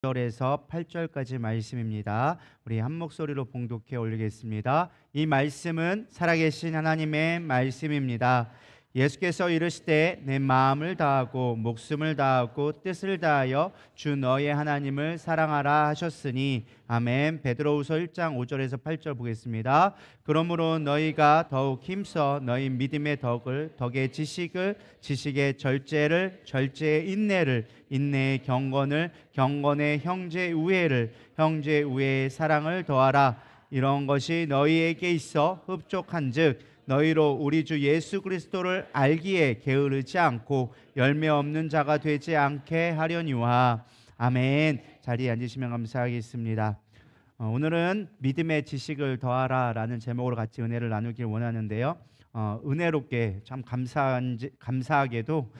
절에서 8절까지 말씀입니다. 우리 한 목소리로 봉독해 올리겠습니다. 이 말씀은 살아계신 하나님의 말씀입니다. 예수께서 이르시되 내 마음을 다하고 목숨을 다하고 뜻을 다하여 주 너의 하나님을 사랑하라 하셨으니 아멘. 베드로후서 1장 5절에서 8절 보겠습니다. 그러므로 너희가 더욱 힘써 너희 믿음의 덕을, 덕의 지식을, 지식의 절제를, 절제의 인내를, 인내의 경건을, 경건의 형제 우애를, 형제 우애의 사랑을 더하라. 이런 것이 너희에게 있어 흡족한즉 너희로 우리 주 예수 그리스도를 알기에 게으르지 않고 열매 없는 자가 되지 않게 하려니와. 아멘. 자리에 앉으시면 감사하겠습니다. 오늘은 믿음의 지식을 더하라 라는 제목으로 같이 은혜를 나누길 원하는데요. 은혜롭게 참 감사하게도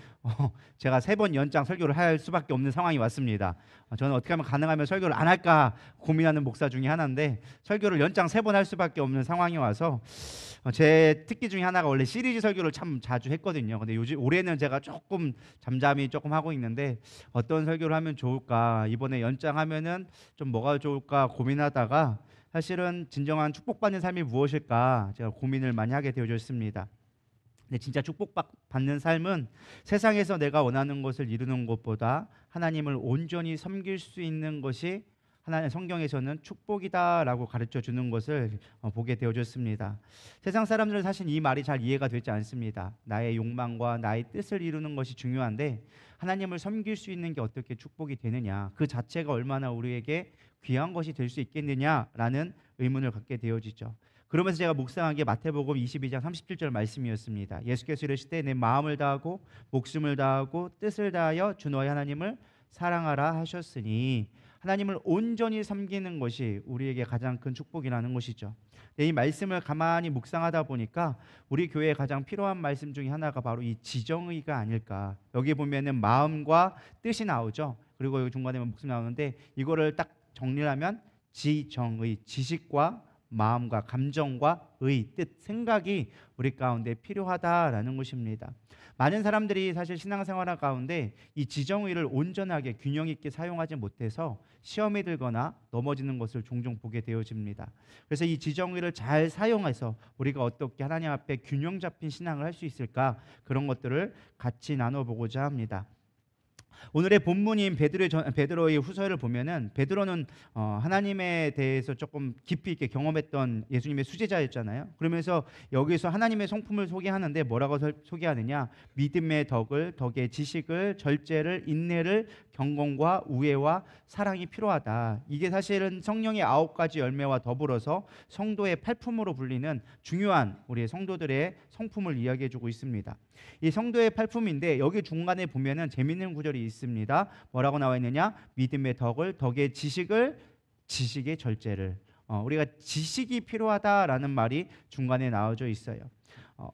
제가 3번 연장 설교를 할 수밖에 없는 상황이 왔습니다. 저는 어떻게 하면 가능하면 설교를 안 할까 고민하는 목사 중에 하나인데 설교를 연장 3번 할 수밖에 없는 상황이 와서 제 특기 중에 하나가 원래 시리즈 설교를 참 자주 했거든요. 근데 올해는 제가 조금 잠잠히 하고 있는데 어떤 설교를 하면 좋을까, 이번에 연장하면은 좀 뭐가 좋을까 고민하다가 사실은 진정한 축복받는 삶이 무엇일까 제가 고민을 많이 하게 되어졌습니다. 근데 진짜 축복받는 삶은 세상에서 내가 원하는 것을 이루는 것보다 하나님을 온전히 섬길 수 있는 것이 하나님 성경에서는 축복이다라고 가르쳐 주는 것을 보게 되어졌습니다. 세상 사람들은 사실 이 말이 잘 이해가 되지 않습니다. 나의 욕망과 나의 뜻을 이루는 것이 중요한데 하나님을 섬길 수 있는 게 어떻게 축복이 되느냐, 그 자체가 얼마나 우리에게 귀한 것이 될 수 있겠느냐라는 의문을 갖게 되어지죠. 그러면서 제가 묵상한 게 마태복음 22장 37절 말씀이었습니다. 예수께서 이르시되 내 마음을 다하고 목숨을 다하고 뜻을 다하여 주 너의 하나님을 사랑하라 하셨으니 하나님을 온전히 섬기는 것이 우리에게 가장 큰 축복이라는 것이죠. 이 말씀을 가만히 묵상하다 보니까 우리 교회에 가장 필요한 말씀 중에 하나가 바로 이 지정의가 아닐까. 여기 보면은 마음과 뜻이 나오죠. 그리고 여기 중간에 목숨 나오는데 이거를 딱 정리하면 지정의, 지식과 마음과 감정과 의, 뜻, 생각이 우리 가운데 필요하다라는 것입니다. 많은 사람들이 사실 신앙생활 가운데 이 지정의를 온전하게 균형 있게 사용하지 못해서 시험에 들거나 넘어지는 것을 종종 보게 되어집니다. 그래서 이 지정의를 잘 사용해서 우리가 어떻게 하나님 앞에 균형 잡힌 신앙을 할 수 있을까, 그런 것들을 같이 나눠보고자 합니다. 오늘의 본문인 베드로의 후서를 보면은 베드로는 하나님에 대해서 조금 깊이 있게 경험했던 예수님의 수제자였잖아요. 그러면서 여기서 하나님의 성품을 소개하는데 뭐라고 소개하느냐? 믿음의 덕을, 덕의 지식을, 절제를, 인내를, 경건과 우애와 사랑이 필요하다. 이게 사실은 성령의 9가지 열매와 더불어서 성도의 팔품으로 불리는 중요한 우리 성도들의 성품을 이야기해주고 있습니다. 이 성도의 팔품인데 여기 중간에 보면은 재밌는 구절이 있습니다. 뭐라고 나와 있느냐? 믿음의 덕을, 덕의 지식을, 지식의 절제를. 우리가 지식이 필요하다라는 말이 중간에 나와져 있어요.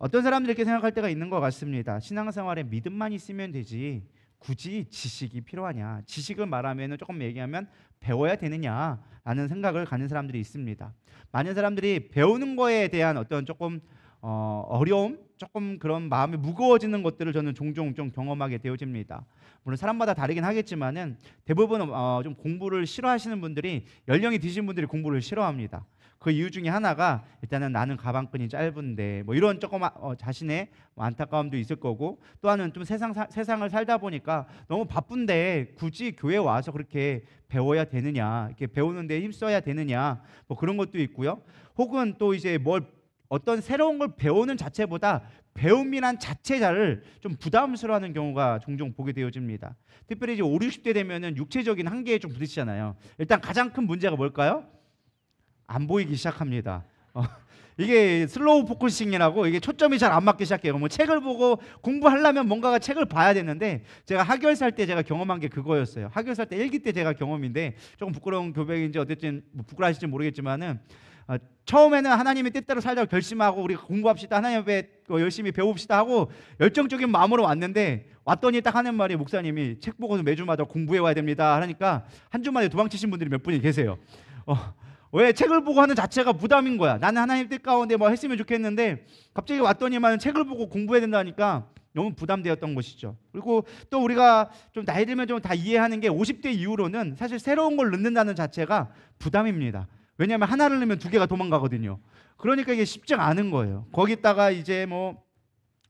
어떤 사람들이 이렇게 생각할 때가 있는 것 같습니다. 신앙생활에 믿음만 있으면 되지 굳이 지식이 필요하냐? 지식을 말하면 조금 얘기하면 배워야 되느냐라는 생각을 가는 사람들이 있습니다. 많은 사람들이 배우는 거에 대한 어떤 조금 어려움, 조금 그런 마음이 무거워지는 것들을 저는 종종 좀 경험하게 되어집니다. 물론 사람마다 다르긴 하겠지만은 대부분 좀 공부를 싫어하시는 분들이, 연령이 드신 분들이 공부를 싫어합니다. 그 이유 중에 하나가 일단은 나는 가방끈이 짧은데 뭐 이런 조금 자신의 안타까움도 있을 거고, 또 하나는 좀 세상을 살다 보니까 너무 바쁜데 굳이 교회 와서 그렇게 배워야 되느냐, 이렇게 배우는데 힘써야 되느냐, 뭐 그런 것도 있고요. 혹은 또 이제 어떤 새로운 걸 배우는 자체보다 배움이란 자체자를 좀 부담스러워하는 경우가 종종 보게 되어집니다. 특별히 이제 5, 60대 되면은 육체적인 한계에 좀 부딪히잖아요. 일단 가장 큰 문제가 뭘까요? 안 보이기 시작합니다. 이게 슬로우 포커싱이라고, 이게 초점이 잘 안 맞기 시작해요. 뭐 책을 보고 공부하려면 뭔가가 책을 봐야 되는데, 제가 하결살 때 제가 경험한 게 그거였어요. 하결살 때 1기 때 제가 경험인데, 조금 부끄러운 교백인지 어쨌든 부끄러우실지 모르겠지만은 처음에는 하나님의 뜻대로 살자고 결심하고 우리가 공부합시다, 하나님 앞에 열심히 배웁시다 하고 열정적인 마음으로 왔는데, 왔더니 딱 하는 말이, 목사님이 책 보고서 매주마다 공부해 와야 됩니다 하니까 한 주만에 도망치신 분들이 몇 분이 계세요. 왜? 책을 보고 하는 자체가 부담인 거야. 나는 하나님 뜻 가운데 뭐 했으면 좋겠는데 갑자기 왔더니만 책을 보고 공부해야 된다니까 너무 부담되었던 것이죠. 그리고 또 우리가 좀 나이 들면 좀 다 이해하는 게 50대 이후로는 사실 새로운 걸 넣는다는 자체가 부담입니다. 왜냐하면 하나를 넣으면 두 개가 도망가거든요. 그러니까 이게 쉽지가 않은 거예요. 거기다가 이제 뭐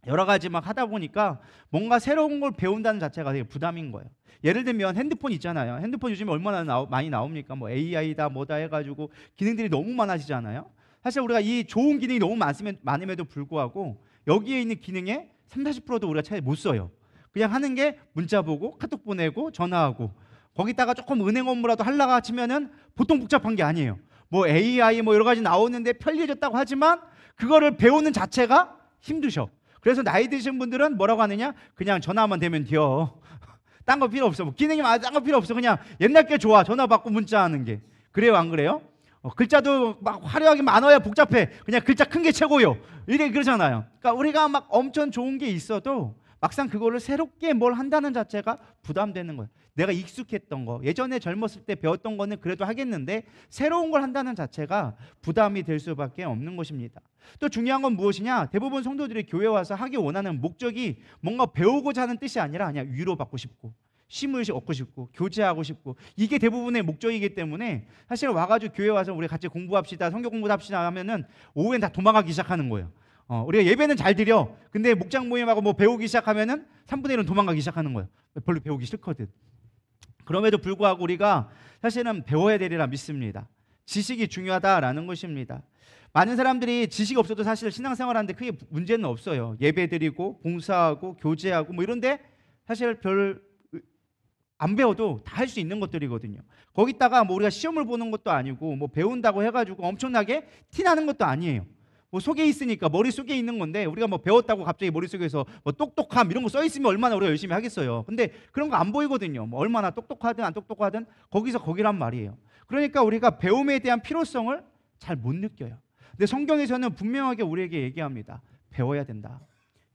여러 가지 막 하다 보니까 뭔가 새로운 걸 배운다는 자체가 되게 부담인 거예요. 예를 들면 핸드폰 있잖아요. 핸드폰 요즘에 얼마나 많이 나옵니까? 뭐 AI다 뭐다 해가지고 기능들이 너무 많아지잖아요. 사실 우리가 이 좋은 기능이 너무 많음에도 불구하고 여기에 있는 기능의 30~40%도 우리가 잘 못 써요. 그냥 하는 게 문자 보고 카톡 보내고 전화하고, 거기다가 조금 은행 업무라도 하려고 치면은 보통 복잡한 게 아니에요. 뭐 AI 뭐 여러 가지 나오는데 편리해졌다고 하지만 그거를 배우는 자체가 힘드셔. 그래서 나이 드신 분들은 뭐라고 하느냐? 그냥 전화만 되면 돼요. 딴 거 필요 없어. 뭐 기능이 많아, 딴 거 필요 없어. 그냥 옛날 게 좋아. 전화 받고 문자 하는 게. 그래요, 안 그래요? 글자도 막 화려하게 많아야 복잡해. 그냥 글자 큰 게 최고요. 이래 그러잖아요. 그러니까 우리가 막 엄청 좋은 게 있어도 막상 그거를 새롭게 뭘 한다는 자체가 부담되는 거예요. 내가 익숙했던 거, 예전에 젊었을 때 배웠던 거는 그래도 하겠는데 새로운 걸 한다는 자체가 부담이 될 수밖에 없는 것입니다. 또 중요한 건 무엇이냐? 대부분 성도들이 교회 와서 하기 원하는 목적이 뭔가 배우고자 하는 뜻이 아니라 그냥 위로받고 싶고 쉼을 얻고 싶고 교제하고 싶고, 이게 대부분의 목적이기 때문에 사실 와가지고 교회 와서 우리 같이 공부합시다, 성경 공부합시다 하면은 오후엔 다 도망가기 시작하는 거예요. 우리가 예배는 잘 드려. 근데 목장 모임하고 뭐 배우기 시작하면은 3분의 1은 도망가기 시작하는 거예요. 별로 배우기 싫거든. 그럼에도 불구하고 우리가 사실은 배워야 되리라 믿습니다. 지식이 중요하다라는 것입니다. 많은 사람들이 지식이 없어도 사실 신앙생활하는데 크게 문제는 없어요. 예배 드리고 봉사하고 교제하고 뭐 이런데 사실 별 안 배워도 다 할 수 있는 것들이거든요. 거기다가 뭐 우리가 시험을 보는 것도 아니고 뭐 배운다고 해가지고 엄청나게 티나는 것도 아니에요. 뭐 속에 있으니까 머릿속에 있는 건데, 우리가 뭐 배웠다고 갑자기 머릿속에서 뭐 똑똑함 이런 거 써 있으면 얼마나 우리가 열심히 하겠어요. 근데 그런 거 안 보이거든요. 뭐 얼마나 똑똑하든 안 똑똑하든 거기서 거기란 말이에요. 그러니까 우리가 배움에 대한 필요성을 잘 못 느껴요. 근데 성경에서는 분명하게 우리에게 얘기합니다. 배워야 된다.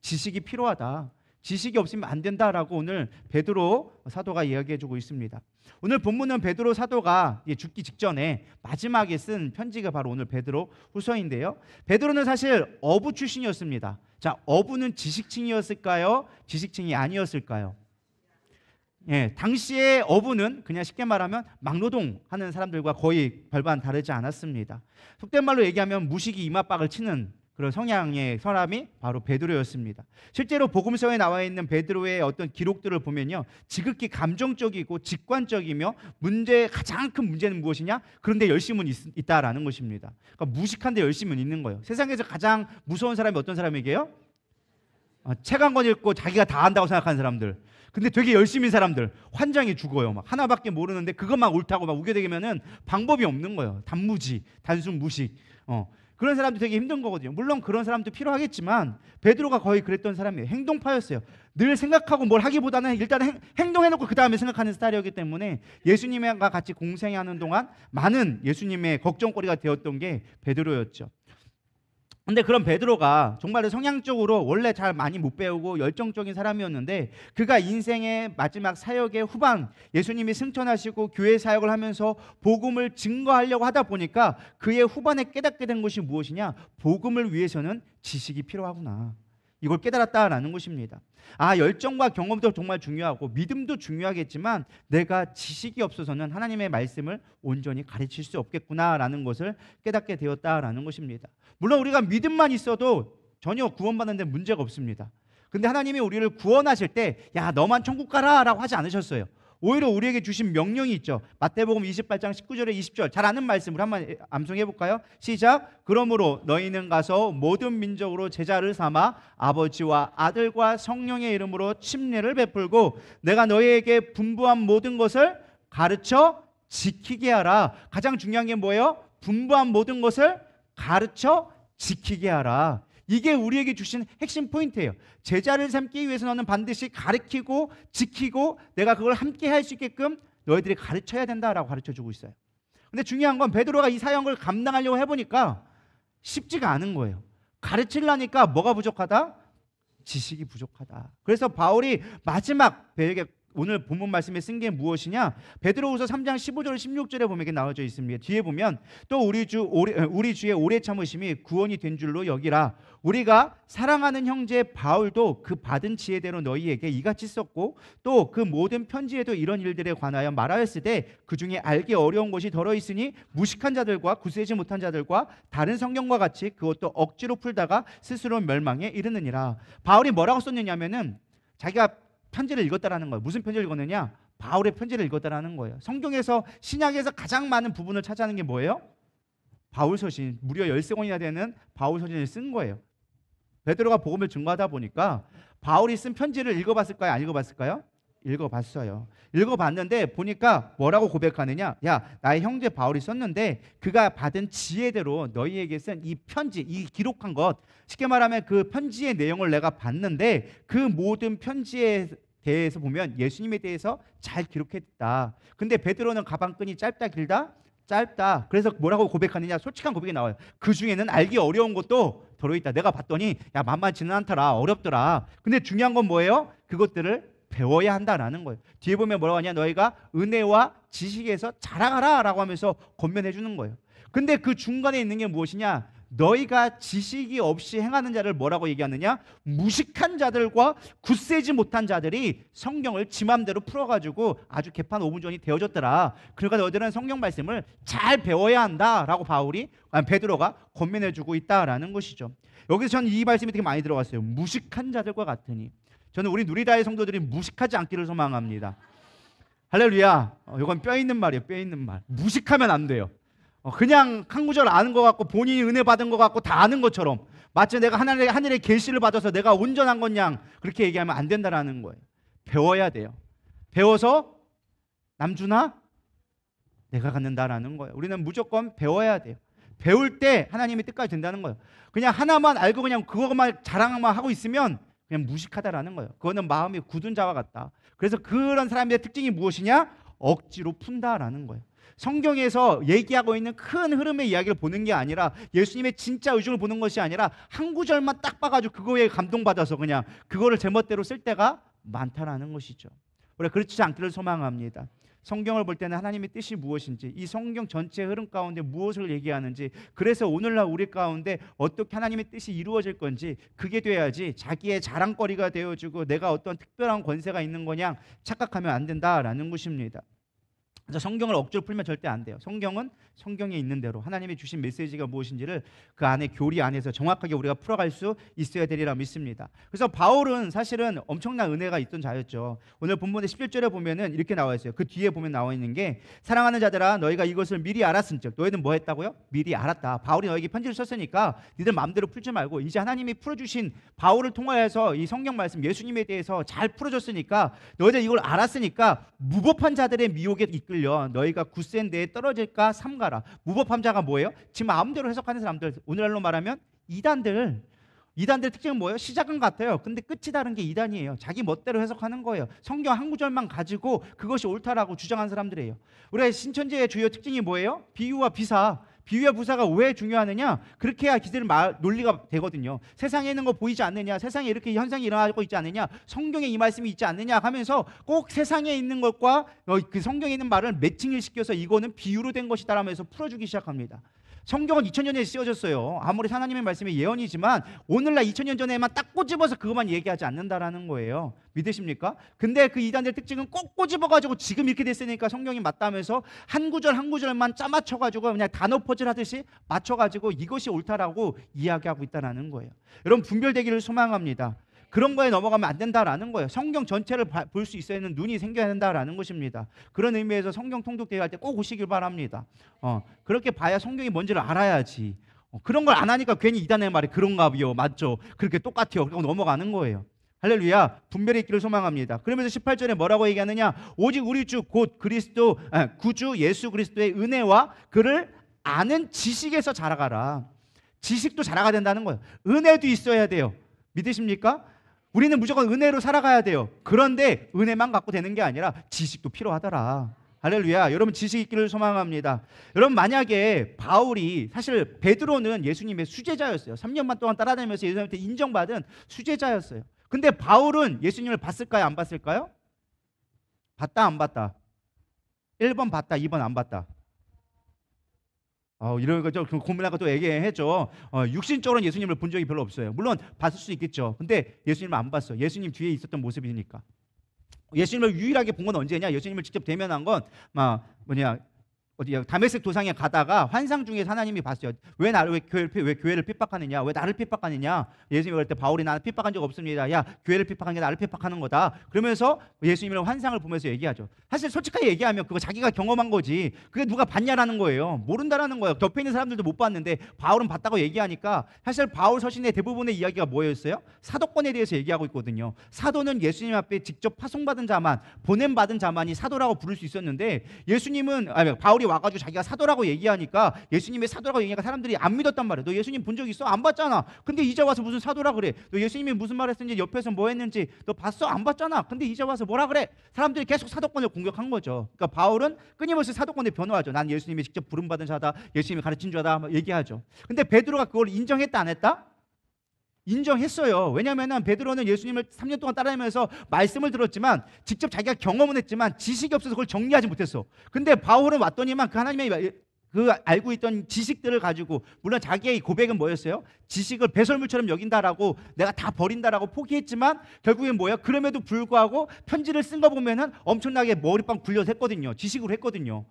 지식이 필요하다. 지식이 없으면 안 된다라고 오늘 베드로 사도가 이야기해주고 있습니다. 오늘 본문은 베드로 사도가 죽기 직전에 마지막에 쓴 편지가 바로 오늘 베드로 후서인데요. 베드로는 사실 어부 출신이었습니다. 자, 어부는 지식층이었을까요? 지식층이 아니었을까요? 예, 당시에 어부는 그냥 쉽게 말하면 막노동하는 사람들과 거의 별반 다르지 않았습니다. 속된 말로 얘기하면 무식이 이맛박을 치는 그런 성향의 사람이 바로 베드로였습니다. 실제로 복음서에 나와 있는 베드로의 어떤 기록들을 보면요, 지극히 감정적이고 직관적이며 가장 큰 문제는 무엇이냐? 그런데 열심은 있다라는 것입니다. 그러니까 무식한데 열심은 있는 거예요. 세상에서 가장 무서운 사람이 어떤 사람이게요? 책 한 권 읽고 자기가 다 안다고 생각하는 사람들. 근데 되게 열심인 사람들 환장이 죽어요. 막 하나밖에 모르는데 그것만 옳다고 막 우겨대기면은 방법이 없는 거예요. 단무지, 단순 무식. 그런 사람도 되게 힘든 거거든요. 물론 그런 사람도 필요하겠지만 베드로가 거의 그랬던 사람이에요. 행동파였어요. 늘 생각하고 뭘 하기보다는 일단 행동해놓고 그 다음에 생각하는 스타일이었기 때문에 예수님과 같이 공생하는 동안 많은 예수님의 걱정거리가 되었던 게 베드로였죠. 근데 그런 베드로가 정말 성향적으로 원래 잘 많이 못 배우고 열정적인 사람이었는데, 그가 인생의 마지막 사역의 후반 예수님이 승천하시고 교회 사역을 하면서 복음을 증거하려고 하다 보니까 그의 후반에 깨닫게 된 것이 무엇이냐? 복음을 위해서는 지식이 필요하구나. 이걸 깨달았다라는 것입니다. 열정과 경험도 정말 중요하고 믿음도 중요하겠지만 내가 지식이 없어서는 하나님의 말씀을 온전히 가르칠 수 없겠구나라는 것을 깨닫게 되었다라는 것입니다. 물론 우리가 믿음만 있어도 전혀 구원받는 데 문제가 없습니다. 근데 하나님이 우리를 구원하실 때 야, 너만 천국 가라 라고 하지 않으셨어요. 오히려 우리에게 주신 명령이 있죠. 마태복음 28장 19절에 20절 잘 아는 말씀을 한번 암송해 볼까요? 시작. 그러므로 너희는 가서 모든 민족으로 제자를 삼아 아버지와 아들과 성령의 이름으로 침례를 베풀고 내가 너희에게 분부한 모든 것을 가르쳐 지키게 하라. 가장 중요한 게 뭐예요? 분부한 모든 것을 가르쳐 지키게 하라. 이게 우리에게 주신 핵심 포인트예요. 제자를 삼기 위해서 너는 반드시 가르치고 지키고 내가 그걸 함께 할 수 있게끔 너희들이 가르쳐야 된다라고 가르쳐주고 있어요. 근데 중요한 건 베드로가 이 사역을 감당하려고 해보니까 쉽지가 않은 거예요. 가르치려니까 뭐가 부족하다? 지식이 부족하다. 그래서 바울이 마지막 오늘 본문 말씀에 쓴 게 무엇이냐? 베드로후서 3장 15절 16절에 보면 이렇게 나와져 있습니다. 뒤에 보면 또 우리 주의 오래 참으심이 구원이 된 줄로 여기라. 우리가 사랑하는 형제 바울도 그 받은 지혜대로 너희에게 이같이 썼고 또 그 모든 편지에도 이런 일들에 관하여 말하였으되 그 중에 알기 어려운 것이 더러 있으니 무식한 자들과 굳세지 못한 자들과 다른 성경과 같이 그것도 억지로 풀다가 스스로 멸망에 이르느니라. 바울이 뭐라고 썼느냐면은 자기가 편지를 읽었다라는 거예요. 무슨 편지를 읽었느냐? 바울의 편지를 읽었다라는 거예요. 성경에서 신약에서 가장 많은 부분을 차지하는 게 뭐예요? 바울 서신, 무려 13권이나 되는 바울 서신을 쓴 거예요. 베드로가 복음을 증거하다 보니까 바울이 쓴 편지를 읽어봤을까요? 안 읽어봤을까요? 읽어봤어요. 읽어봤는데 보니까 뭐라고 고백하느냐? 야, 나의 형제 바울이 썼는데 그가 받은 지혜대로 너희에게 쓴 이 편지, 이 기록한 것, 쉽게 말하면 그 편지의 내용을 내가 봤는데 그 모든 편지에 대해서 보면 예수님에 대해서 잘 기록했다. 근데 베드로는 가방끈이 짧다 길다? 짧다. 그래서 뭐라고 고백하느냐? 솔직한 고백이 나와요. 그 중에는 알기 어려운 것도 들어있다. 내가 봤더니 야, 만만치는 않더라. 어렵더라. 근데 중요한 건 뭐예요? 그것들을 배워야 한다라는 거예요. 뒤에 보면 뭐라고 하냐? 너희가 은혜와 지식에서 자라가라 라고 하면서 권면해 주는 거예요. 근데 그 중간에 있는 게 무엇이냐? 너희가 지식이 없이 행하는 자를 뭐라고 얘기하느냐? 무식한 자들과 굳세지 못한 자들이 성경을 지 맘대로 풀어가지고 아주 개판 5분 전이 되어졌더라. 그러니까 너희들은 성경 말씀을 잘 배워야 한다라고 베드로가 권면해주고 있다라는 것이죠. 여기서 저는 이 말씀이 되게 많이 들어갔어요. 무식한 자들과 같으니. 저는 우리 누리다의 성도들이 무식하지 않기를 소망합니다. 할렐루야. 이건 뼈 있는 말이에요. 뼈 있는 말. 무식하면 안 돼요. 그냥 한 구절 아는 것 같고 본인이 은혜 받은 것 같고 다 아는 것처럼 마치 내가 하늘의 계시를 받아서 내가 온전한 것냥 그렇게 얘기하면 안 된다라는 거예요. 배워야 돼요. 배워서 남주나 내가 갖는다라는 거예요. 우리는 무조건 배워야 돼요. 배울 때 하나님의 뜻까지 된다는 거예요. 그냥 하나만 알고 그냥 그것만 자랑만 하고 있으면 그냥 무식하다라는 거예요. 그거는 마음이 굳은 자와 같다. 그래서 그런 사람의 특징이 무엇이냐? 억지로 푼다라는 거예요. 성경에서 얘기하고 있는 큰 흐름의 이야기를 보는 게 아니라 예수님의 진짜 의중을 보는 것이 아니라 한 구절만 딱 봐가지고 그거에 감동받아서 그냥 그거를 제멋대로 쓸 때가 많다라는 것이죠. 우리가 그렇지 않기를 소망합니다. 성경을 볼 때는 하나님의 뜻이 무엇인지, 이 성경 전체 흐름 가운데 무엇을 얘기하는지, 그래서 오늘날 우리 가운데 어떻게 하나님의 뜻이 이루어질 건지 그게 돼야지 자기의 자랑거리가 되어주고 내가 어떤 특별한 권세가 있는 거냐 착각하면 안 된다라는 것입니다. 성경을 억지로 풀면 절대 안 돼요. 성경은 성경에 있는 대로 하나님이 주신 메시지가 무엇인지를 그 안에 교리 안에서 정확하게 우리가 풀어갈 수 있어야 되리라 믿습니다. 그래서 바울은 사실은 엄청난 은혜가 있던 자였죠. 오늘 본문의 11절에 보면은 이렇게 나와 있어요. 그 뒤에 보면 나와 있는 게 사랑하는 자들아 너희가 이것을 미리 알았은즉 너희는 뭐 했다고요? 미리 알았다. 바울이 너에게 편지를 썼으니까 니들 마음대로 풀지 말고 이제 하나님이 풀어주신 바울을 통하여서 이 성경 말씀 예수님에 대해서 잘 풀어줬으니까 너희들 이걸 알았으니까 무법한 자들의 미혹에 이끌려 너희가 굳센 데에 떨어질까 삼가라. 무법한 자가 뭐예요? 지금 마음대로 해석하는 사람들, 오늘날로 말하면 이단들 특징은 뭐예요? 시작은 같아요. 근데 끝이 다른 게 이단이에요. 자기 멋대로 해석하는 거예요. 성경 한 구절만 가지고 그것이 옳다라고 주장한 사람들이에요. 우리가 신천지의 주요 특징이 뭐예요? 비유와 비사. 비유와 부사가 왜 중요하느냐? 그렇게 해야 기들은 논리가 되거든요. 세상에 있는 거 보이지 않느냐? 세상에 이렇게 현상이 일어나고 있지 않느냐? 성경에 이 말씀이 있지 않느냐? 하면서 꼭 세상에 있는 것과 그 성경에 있는 말을 매칭을 시켜서 이거는 비유로 된 것이다 라면서 풀어주기 시작합니다. 성경은 2000년 전에 쓰여졌어요. 아무리 하나님의 말씀이 예언이지만 오늘날 2000년 전에만 딱 꼬집어서 그것만 얘기하지 않는다라는 거예요. 믿으십니까? 근데 그 이단들의 특징은 꼭 꼬집어가지고 지금 이렇게 됐으니까 성경이 맞다면서 한 구절 한 구절만 짜맞춰가지고 그냥 단어 퍼즐 하듯이 맞춰가지고 이것이 옳다라고 이야기하고 있다는 거예요. 여러분 분별되기를 소망합니다. 그런 거에 넘어가면 안 된다라는 거예요. 성경 전체를 볼 수 있어야 하는 눈이 생겨야 된다라는 것입니다. 그런 의미에서 성경 통독대회 할 때 꼭 오시길 바랍니다. 그렇게 봐야 성경이 뭔지를 알아야지. 그런 걸 안 하니까 괜히 이단의 말이 그런가비요. 맞죠? 그렇게 똑같아요. 그리고 넘어가는 거예요. 할렐루야. 분별이 있기를 소망합니다. 그러면서 18절에 뭐라고 얘기하느냐? 오직 우리 주 곧 구주 예수 그리스도의 은혜와 그를 아는 지식에서 자라가라. 지식도 자라가 된다는 거예요. 은혜도 있어야 돼요. 믿으십니까? 우리는 무조건 은혜로 살아가야 돼요. 그런데 은혜만 갖고 되는 게 아니라 지식도 필요하더라. 할렐루야. 여러분 지식 있기를 소망합니다. 여러분 만약에 바울이 사실 베드로는 예수님의 수제자였어요. 3년만 동안 따라다니면서 예수님한테 인정받은 수제자였어요. 근데 바울은 예수님을 봤을까요? 안 봤을까요? 봤다 안 봤다? 1번 봤다, 2번 안 봤다. 이런 거 좀 고민하고 또 얘기해줘. 육신적으로는 예수님을 본 적이 별로 없어요. 물론 봤을 수 있겠죠. 근데 예수님을 안 봤어. 예수님 뒤에 있었던 모습이니까. 예수님을 유일하게 본 건 언제냐? 예수님을 직접 대면한 건 막 뭐냐? 어디야? 다메섹 도상에 가다가 환상 중에 하나님이 봤어요. 왜 교회를 핍박하느냐? 왜 나를 핍박하느냐? 예수님이 그럴 때 바울이 나는 핍박한 적 없습니다. 야, 교회를 핍박한 게 나를 핍박하는 거다. 그러면서 예수님의 환상을 보면서 얘기하죠. 사실 솔직하게 얘기하면 그거 자기가 경험한 거지. 그게 누가 봤냐라는 거예요. 모른다라는 거예요. 옆에 있는 사람들도 못 봤는데 바울은 봤다고 얘기하니까 사실 바울 서신의 대부분의 이야기가 뭐였어요? 사도권에 대해서 얘기하고 있거든요. 사도는 예수님 앞에 직접 파송받은 자만, 보냄받은 자만이 사도라고 부를 수 있었는데 바울이 와가지고 자기가 사도라고 얘기하니까 예수님의 사도라고 얘기하니까 사람들이 안 믿었단 말이야. 너 예수님 본 적 있어? 안 봤잖아. 근데 이제 와서 무슨 사도라 그래? 너 예수님이 무슨 말 했는지 옆에서 뭐 했는지 너 봤어? 안 봤잖아. 근데 이제 와서 뭐라 그래? 사람들이 계속 사도권을 공격한 거죠. 그러니까 바울은 끊임없이 사도권에 변호하죠. 난 예수님이 직접 부름받은 자다, 예수님이 가르친 자다 얘기하죠. 근데 베드로가 그걸 인정했다 안 했다? 인정했어요. 왜냐하면 베드로는 예수님을 3년 동안 따라다니면서 말씀을 들었지만 직접 자기가 경험은 했지만 지식이 없어서 그걸 정리하지 못했어. 근데 바울은 왔더니만 그 하나님의 그 알고 있던 지식들을 가지고, 물론 자기의 고백은 뭐였어요? 지식을 배설물처럼 여긴다라고, 내가 다 버린다라고 포기했지만 결국엔 뭐예요? 그럼에도 불구하고 편지를 쓴 거 보면은 엄청나게 머리빵 굴려서 했거든요. 지식으로 했거든요.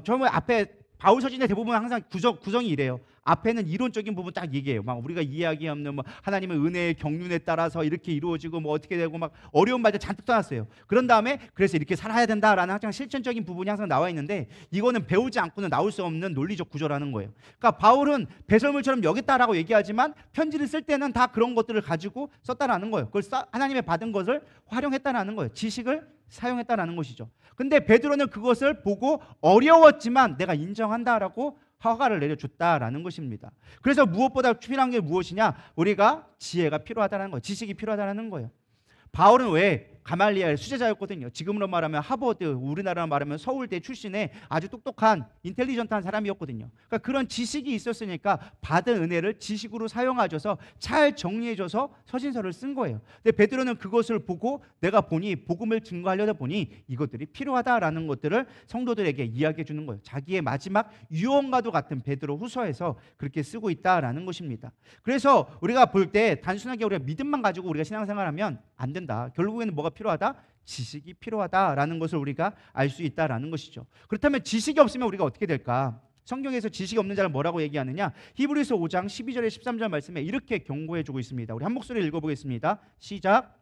정말 앞에 바울 서신의 대부분 항상 구성이 이래요. 앞에는 이론적인 부분 딱 얘기해요. 막 우리가 이해하기 없는 하나님의 은혜의 경륜에 따라서 이렇게 이루어지고 어떻게 되고 막 어려운 말들 잔뜩 써놨어요. 그런 다음에 그래서 이렇게 살아야 된다라는 항상 실천적인 부분이 항상 나와 있는데, 이거는 배우지 않고는 나올 수 없는 논리적 구조라는 거예요. 그러니까 바울은 배설물처럼 여겼다라고 얘기하지만 편지를 쓸 때는 다 그런 것들을 가지고 썼다라는 거예요. 그걸 하나님의 받은 것을 활용했다라는 거예요. 지식을 사용했다라는 것이죠. 근데 베드로는 그것을 보고 어려웠지만 내가 인정한다라고 허가를 내려줬다라는 것입니다. 그래서 무엇보다 필요한 게 무엇이냐? 우리가 지혜가 필요하다는 거예요. 지식이 필요하다는 거예요. 바울은 왜 가말리엘 수제자였거든요. 지금으로 말하면 하버드, 우리나라로 말하면 서울대 출신의 아주 똑똑한 인텔리전트한 사람이었거든요. 그러니까 그런 지식이 있었으니까 받은 은혜를 지식으로 사용하셔서 잘 정리해줘서 서신서를 쓴 거예요. 근데 베드로는 그것을 보고 내가 보니 복음을 증거하려다 보니 이것들이 필요하다라는 것들을 성도들에게 이야기해 주는 거예요. 자기의 마지막 유언과도 같은 베드로 후서에서 그렇게 쓰고 있다라는 것입니다. 그래서 우리가 볼 때 단순하게 우리가 믿음만 가지고 우리가 신앙생활하면 안 된다. 결국에는 뭐가 필요하다? 지식이 필요하다라는 것을 우리가 알 수 있다라는 것이죠. 그렇다면 지식이 없으면 우리가 어떻게 될까? 성경에서 지식이 없는 자를 뭐라고 얘기하느냐? 히브리서 5장 12절에 13절 말씀에 이렇게 경고해 주고 있습니다. 우리 한 목소리 읽어보겠습니다. 시작.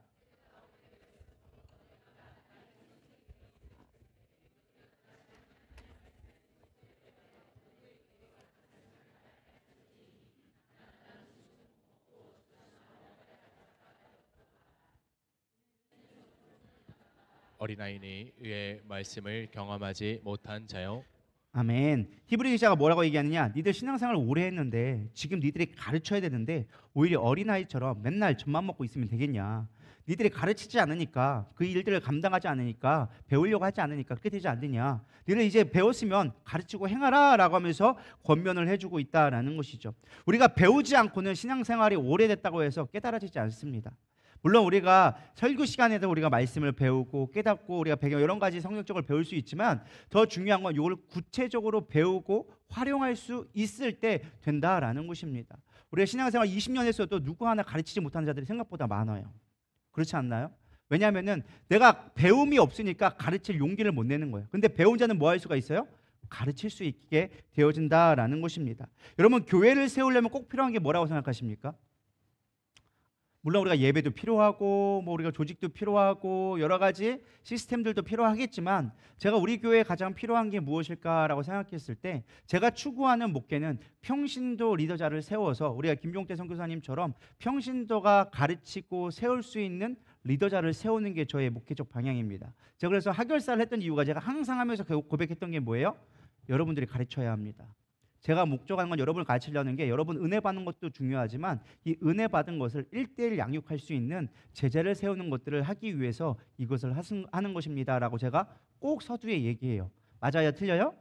어린아이니 의의 말씀을 경험하지 못한 자요. 아멘. 히브리 기자가 뭐라고 얘기하느냐? 니들 신앙생활을 오래 했는데 지금 니들이 가르쳐야 되는데 오히려 어린아이처럼 맨날 젖만 먹고 있으면 되겠냐? 니들이 가르치지 않으니까, 그 일들을 감당하지 않으니까, 배우려고 하지 않으니까 그렇게 되지 않느냐? 니들 이제 배웠으면 가르치고 행하라 라고 하면서 권면을 해주고 있다라는 것이죠. 우리가 배우지 않고는 신앙생활이 오래됐다고 해서 깨달아지지 않습니다. 물론 우리가 설교 시간에도 우리가 말씀을 배우고 깨닫고 우리가 배경 여러 가지 성경적으로 배울 수 있지만 더 중요한 건 이걸 구체적으로 배우고 활용할 수 있을 때 된다라는 것입니다. 우리가 신앙생활 20년 했어도 누구 하나 가르치지 못하는 자들이 생각보다 많아요. 그렇지 않나요? 왜냐하면은 내가 배움이 없으니까 가르칠 용기를 못 내는 거예요. 근데 배운 자는 뭐 할 수가 있어요? 가르칠 수 있게 되어진다라는 것입니다. 여러분, 교회를 세우려면 꼭 필요한 게 뭐라고 생각하십니까? 물론 우리가 예배도 필요하고 우리가 조직도 필요하고 여러 가지 시스템들도 필요하겠지만, 제가 우리 교회에 가장 필요한 게 무엇일까라고 생각했을 때 제가 추구하는 목회는 평신도 리더자를 세워서 우리가 김종태 선교사님처럼 평신도가 가르치고 세울 수 있는 리더자를 세우는 게 저의 목회적 방향입니다. 제가 그래서 하결사를 했던 이유가, 제가 항상 하면서 고백했던 게 뭐예요? 여러분들이 가르쳐야 합니다. 제가 목적한 건 여러분을 가르치려는 게, 여러분 은혜 받는 것도 중요하지만 이 은혜 받은 것을 1:1 양육할 수 있는 제자를 세우는 것들을 하기 위해서 이것을 하는 것입니다 라고 제가 꼭 서두에 얘기해요. 맞아요? 틀려요?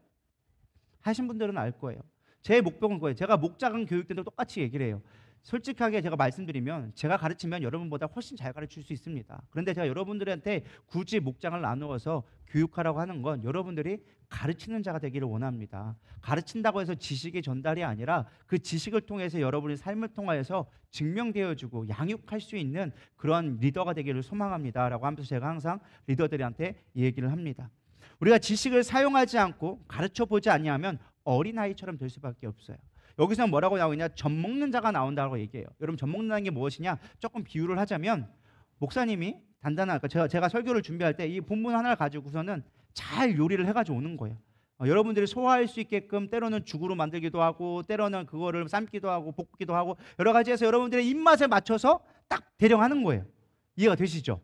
하신 분들은 알 거예요. 제 목표는 거예요. 제가 목자강 교육 때도 똑같이 얘기를 해요. 솔직하게 제가 말씀드리면 제가 가르치면 여러분보다 훨씬 잘 가르칠 수 있습니다. 그런데 제가 여러분들한테 굳이 목장을 나누어서 교육하라고 하는 건 여러분들이 가르치는 자가 되기를 원합니다. 가르친다고 해서 지식의 전달이 아니라 그 지식을 통해서 여러분의 삶을 통하여서 증명되어주고 양육할 수 있는 그런 리더가 되기를 소망합니다 라고 하면서 제가 항상 리더들한테 얘기를 합니다. 우리가 지식을 사용하지 않고 가르쳐보지 아니하면 어린아이처럼 될 수밖에 없어요. 여기서 뭐라고 나오냐? 젖먹는 자가 나온다고 얘기해요. 여러분, 젖먹는다는 게 무엇이냐? 조금 비유를 하자면 목사님이 단단한, 제가 설교를 준비할 때 이 본문 하나를 가지고서는 잘 요리를 해가지고 오는 거예요. 여러분들이 소화할 수 있게끔 때로는 죽으로 만들기도 하고 때로는 그거를 삶기도 하고 볶기도 하고 여러 가지 해서 여러분들의 입맛에 맞춰서 딱 대령하는 거예요. 이해가 되시죠?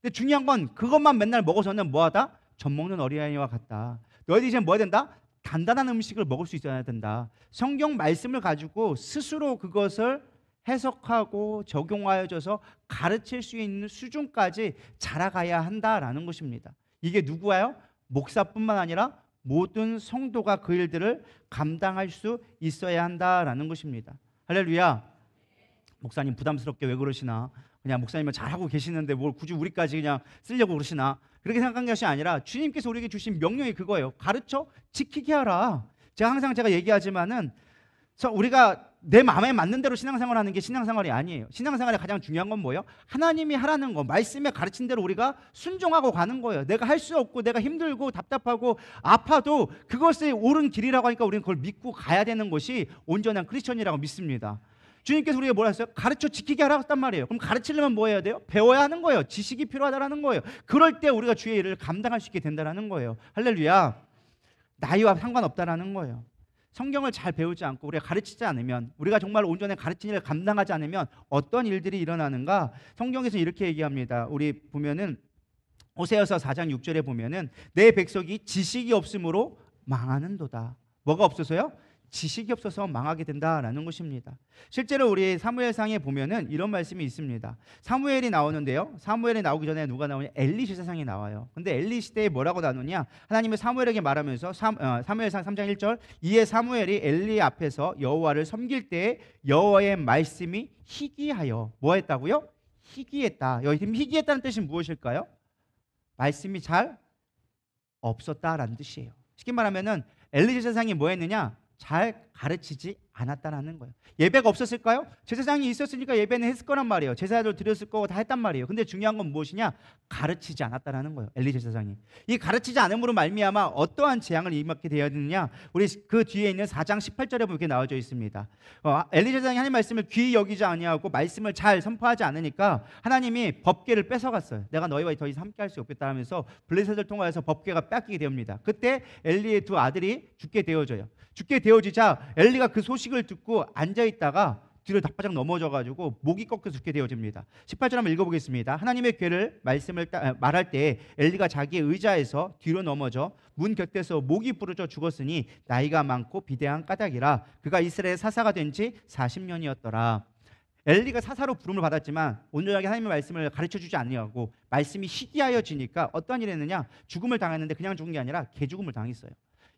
근데 중요한 건 그것만 맨날 먹어서는 뭐하다? 젖먹는 어린아이와 같다. 너희들이 이제 뭐 해야 된다? 단단한 음식을 먹을 수 있어야 된다. 성경 말씀을 가지고 스스로 그것을 해석하고 적용하여져서 가르칠 수 있는 수준까지 자라가야 한다라는 것입니다. 이게 누구예요? 목사뿐만 아니라 모든 성도가 그 일들을 감당할 수 있어야 한다라는 것입니다. 할렐루야. 목사님 부담스럽게 왜 그러시나? 그냥 목사님은 잘하고 계시는데 뭘 굳이 우리까지 그냥 쓰려고 그러시나? 그렇게 생각한 것이 아니라 주님께서 우리에게 주신 명령이 그거예요. 가르쳐 지키게 하라. 제가 얘기하지만은 우리가 내 마음에 맞는 대로 신앙생활하는 게 신앙생활이 아니에요. 신앙생활의 가장 중요한 건 뭐예요? 하나님이 하라는 거, 말씀에 가르친 대로 우리가 순종하고 가는 거예요. 내가 할 수 없고 내가 힘들고 답답하고 아파도 그것이 옳은 길이라고 하니까 우리는 그걸 믿고 가야 되는 것이 온전한 크리스천이라고 믿습니다. 주님께서 우리에게 뭐라 했어요? 가르쳐 지키게 하라고 했단 말이에요. 그럼 가르치려면 뭐 해야 돼요? 배워야 하는 거예요. 지식이 필요하다라는 거예요. 그럴 때 우리가 주의 일을 감당할 수 있게 된다는 거예요. 할렐루야. 나이와 상관없다라는 거예요. 성경을 잘 배우지 않고 우리가 가르치지 않으면, 우리가 정말 온전히 가르치는 일을 감당하지 않으면 어떤 일들이 일어나는가? 성경에서 이렇게 얘기합니다. 우리 보면은 호세아서 4장 6절에 보면은 내 백성이 지식이 없으므로 망하는도다. 뭐가 없어서요? 지식이 없어서 망하게 된다라는 것입니다. 실제로 우리 사무엘상에 보면은 이런 말씀이 있습니다. 사무엘이 나오는데요. 사무엘이 나오기 전에 누가 나오냐? 엘리 제사장이 나와요. 근데 엘리 시대에 뭐라고 나누냐? 하나님이 사무엘에게 말하면서 사무엘상 3장 1절, 이에 사무엘이 엘리 앞에서 여호와를 섬길 때에 여호와의 말씀이 희귀하여 뭐 했다고요? 희귀했다. 여기 희귀했다는 뜻이 무엇일까요? 말씀이 잘 없었다라는 뜻이에요. 쉽게 말하면은 엘리 제사장이 뭐 했느냐? 잘 가르치지 않았다는 거예요. 예배가 없었을까요? 제사장이 있었으니까 예배는 했을 거란 말이에요. 제사를 드렸을 거고 다 했단 말이에요. 근데 중요한 건 무엇이냐? 가르치지 않았다는 거예요. 엘리 제사장이. 이 가르치지 않음으로 말미암아 어떠한 재앙을 임하게 되었느냐? 우리 그 뒤에 있는 4장 18절에 보면 이렇게 나와져 있습니다. 엘리 제사장이 하나님 말씀을 귀히 여기지 아니하고 말씀을 잘 선포하지 않으니까 하나님이 법궤를 뺏어갔어요. 내가 너희와 더 이상 함께할 수 없겠다 하면서 블레셋을 통하여서 법궤가 뺏기게 됩니다. 그때 엘리의 두 아들이 죽게 되어져요. 죽게 되어지자 엘리가 그 소식을 듣고 앉아있다가 뒤로 다바짝 넘어져가지고 목이 꺾여 죽게 되어집니다. 18절 한번 읽어보겠습니다. 하나님의 궤를 말할 때 엘리가 자기의 의자에서 뒤로 넘어져 문 곁에서 목이 부러져 죽었으니 나이가 많고 비대한 까닭이라. 그가 이스라엘의 사사가 된 지 40년이었더라. 엘리가 사사로 부름을 받았지만 온전하게 하나님의 말씀을 가르쳐주지 않냐고 말씀이 희귀하여지니까 어떤 일이 했느냐? 죽음을 당했는데 그냥 죽은 게 아니라 개죽음을 당했어요.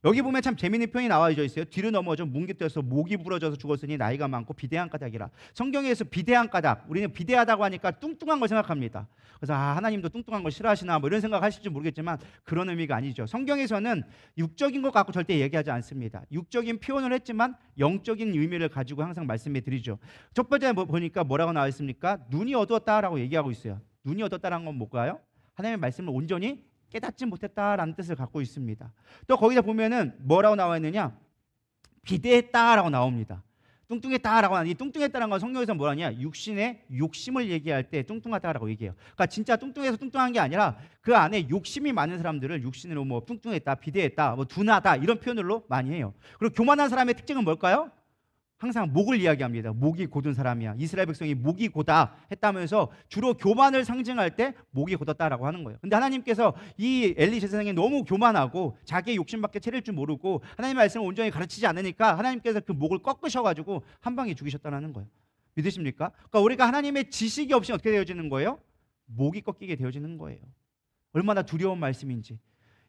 여기 보면 참 재미있는 표현이 나와져 있어요. 뒤로 넘어져 문깃에서 목이 부러져서 죽었으니 나이가 많고 비대한 까닭이라. 성경에서 비대한 까닭, 우리는 비대하다고 하니까 뚱뚱한 걸 생각합니다. 그래서 하나님도 뚱뚱한 걸 싫어하시나 뭐 이런 생각 하실지 모르겠지만 그런 의미가 아니죠. 성경에서는 육적인 것 갖고 절대 얘기하지 않습니다. 육적인 표현을 했지만 영적인 의미를 가지고 항상 말씀해 드리죠. 첫 번째 보니까 뭐라고 나와 있습니까? 눈이 어두웠다라고 얘기하고 있어요. 눈이 어두웠다는 건 뭘까요? 하나님의 말씀을 온전히 깨닫지 못했다라는 뜻을 갖고 있습니다. 또 거기다 보면은 뭐라고 나와 있느냐? 비대했다라고 나옵니다. 뚱뚱했다라고 하는 이 뚱뚱했다라는 건 성경에서 뭐라냐? 육신의 욕심을 얘기할 때 뚱뚱하다라고 얘기해요. 그러니까 진짜 뚱뚱해서 뚱뚱한 게 아니라 그 안에 욕심이 많은 사람들을 육신으로 뭐 뚱뚱했다, 비대했다, 뭐 둔하다 이런 표현으로 많이 해요. 그리고 교만한 사람의 특징은 뭘까요? 항상 목을 이야기합니다. 목이 곧은 사람이야. 이스라엘 백성이 목이 고다 했다면서 주로 교만을 상징할 때 목이 곧었다라고 하는 거예요. 근데 하나님께서 이 엘리 제사장이 너무 교만하고 자기의 욕심밖에 차릴 줄 모르고 하나님의 말씀을 온전히 가르치지 않으니까 하나님께서 그 목을 꺾으셔가지고 한 방에 죽이셨다는 거예요. 믿으십니까? 그러니까 우리가 하나님의 지식이 없이 어떻게 되어지는 거예요? 목이 꺾이게 되어지는 거예요. 얼마나 두려운 말씀인지.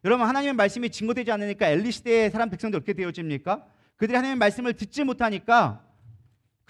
여러분, 하나님의 말씀이 증거되지 않으니까 엘리 시대의 사람 백성들 어떻게 되어집니까? 그들이 하나님의 말씀을 듣지 못하니까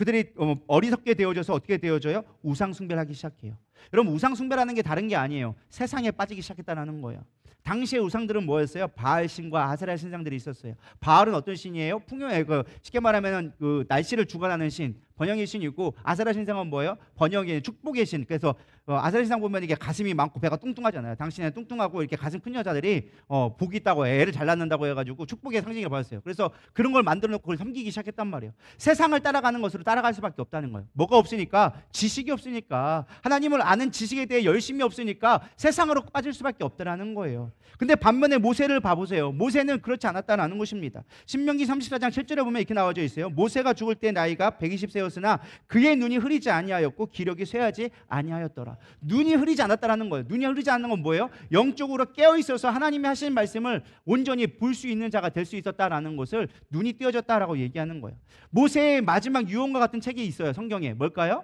그들이 어리석게 되어져서 어떻게 되어져요? 우상 숭배를 하기 시작해요. 여러분, 우상 숭배라는 게 다른 게 아니에요. 세상에 빠지기 시작했다는 거예요. 당시의 우상들은 뭐였어요? 바알 신과 아세라 신상들이 있었어요. 바알은 어떤 신이에요? 풍요의 쉽게 말하면 그 날씨를 주관하는 신, 번영의 신이 있고, 아세라 신상은 뭐예요? 번영의 축복의 신. 그래서 아세라 신상 보면 이게 가슴이 많고 배가 뚱뚱하잖아요. 당신은 뚱뚱하고 이렇게 가슴 큰 여자들이 복이 있다고, 애를 잘 낳는다고 해가지고 축복의 상징을 받았어요. 그래서 그런 걸 만들어 놓고 그걸 섬기기 시작했단 말이에요. 세상을 따라가는 것으로 따라갈 수밖에 없다는 거예요. 뭐가 없으니까? 지식이 없으니까. 하나님을 아는 지식에 대해 열심이 없으니까 세상으로 빠질 수밖에 없다는 거예요. 근데 반면에 모세를 봐보세요. 모세는 그렇지 않았다는 것입니다. 신명기 34장 7절에 보면 이렇게 나와져 있어요. 모세가 죽을 때 나이가 120세였으나 그의 눈이 흐리지 아니하였고 기력이 쇠하지 아니하였더라. 눈이 흐리지 않았다는 거예요. 눈이 흐리지 않는 건 뭐예요? 영적으로 깨어 있어서 하나님이 하신 말씀을 온전히 볼 수 있는 자가 될 수 있었다라는 것을, 눈이 띄어졌다라고 얘기하는 거예요. 모세의 마지막 유언과 같은 책이 있어요. 성경에 뭘까요?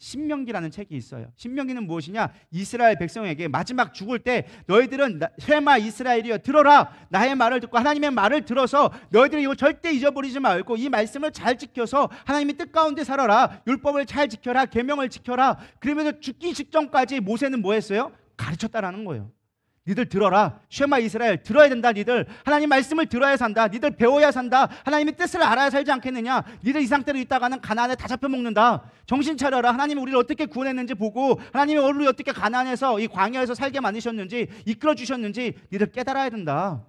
신명기라는 책이 있어요. 신명기는 무엇이냐? 이스라엘 백성에게 마지막 죽을 때 너희들은 쉐마 이스라엘이여 들어라, 나의 말을 듣고 하나님의 말을 들어서 너희들이 이거 절대 잊어버리지 말고 이 말씀을 잘 지켜서 하나님의 뜻 가운데 살아라, 율법을 잘 지켜라, 계명을 지켜라. 그러면서 죽기 직전까지 모세는 뭐 했어요? 가르쳤다라는 거예요. 니들 들어라, 쉐마 이스라엘 들어야 된다. 니들 하나님 말씀을 들어야 산다. 니들 배워야 산다. 하나님의 뜻을 알아야 살지 않겠느냐. 니들 이 상태로 있다가는 가나안에 다 잡혀먹는다. 정신 차려라. 하나님이 우리를 어떻게 구원했는지 보고, 하나님이 우리를 어떻게 가나안에서 이 광야에서 살게 만드셨는지, 이끌어 주셨는지 니들 깨달아야 된다.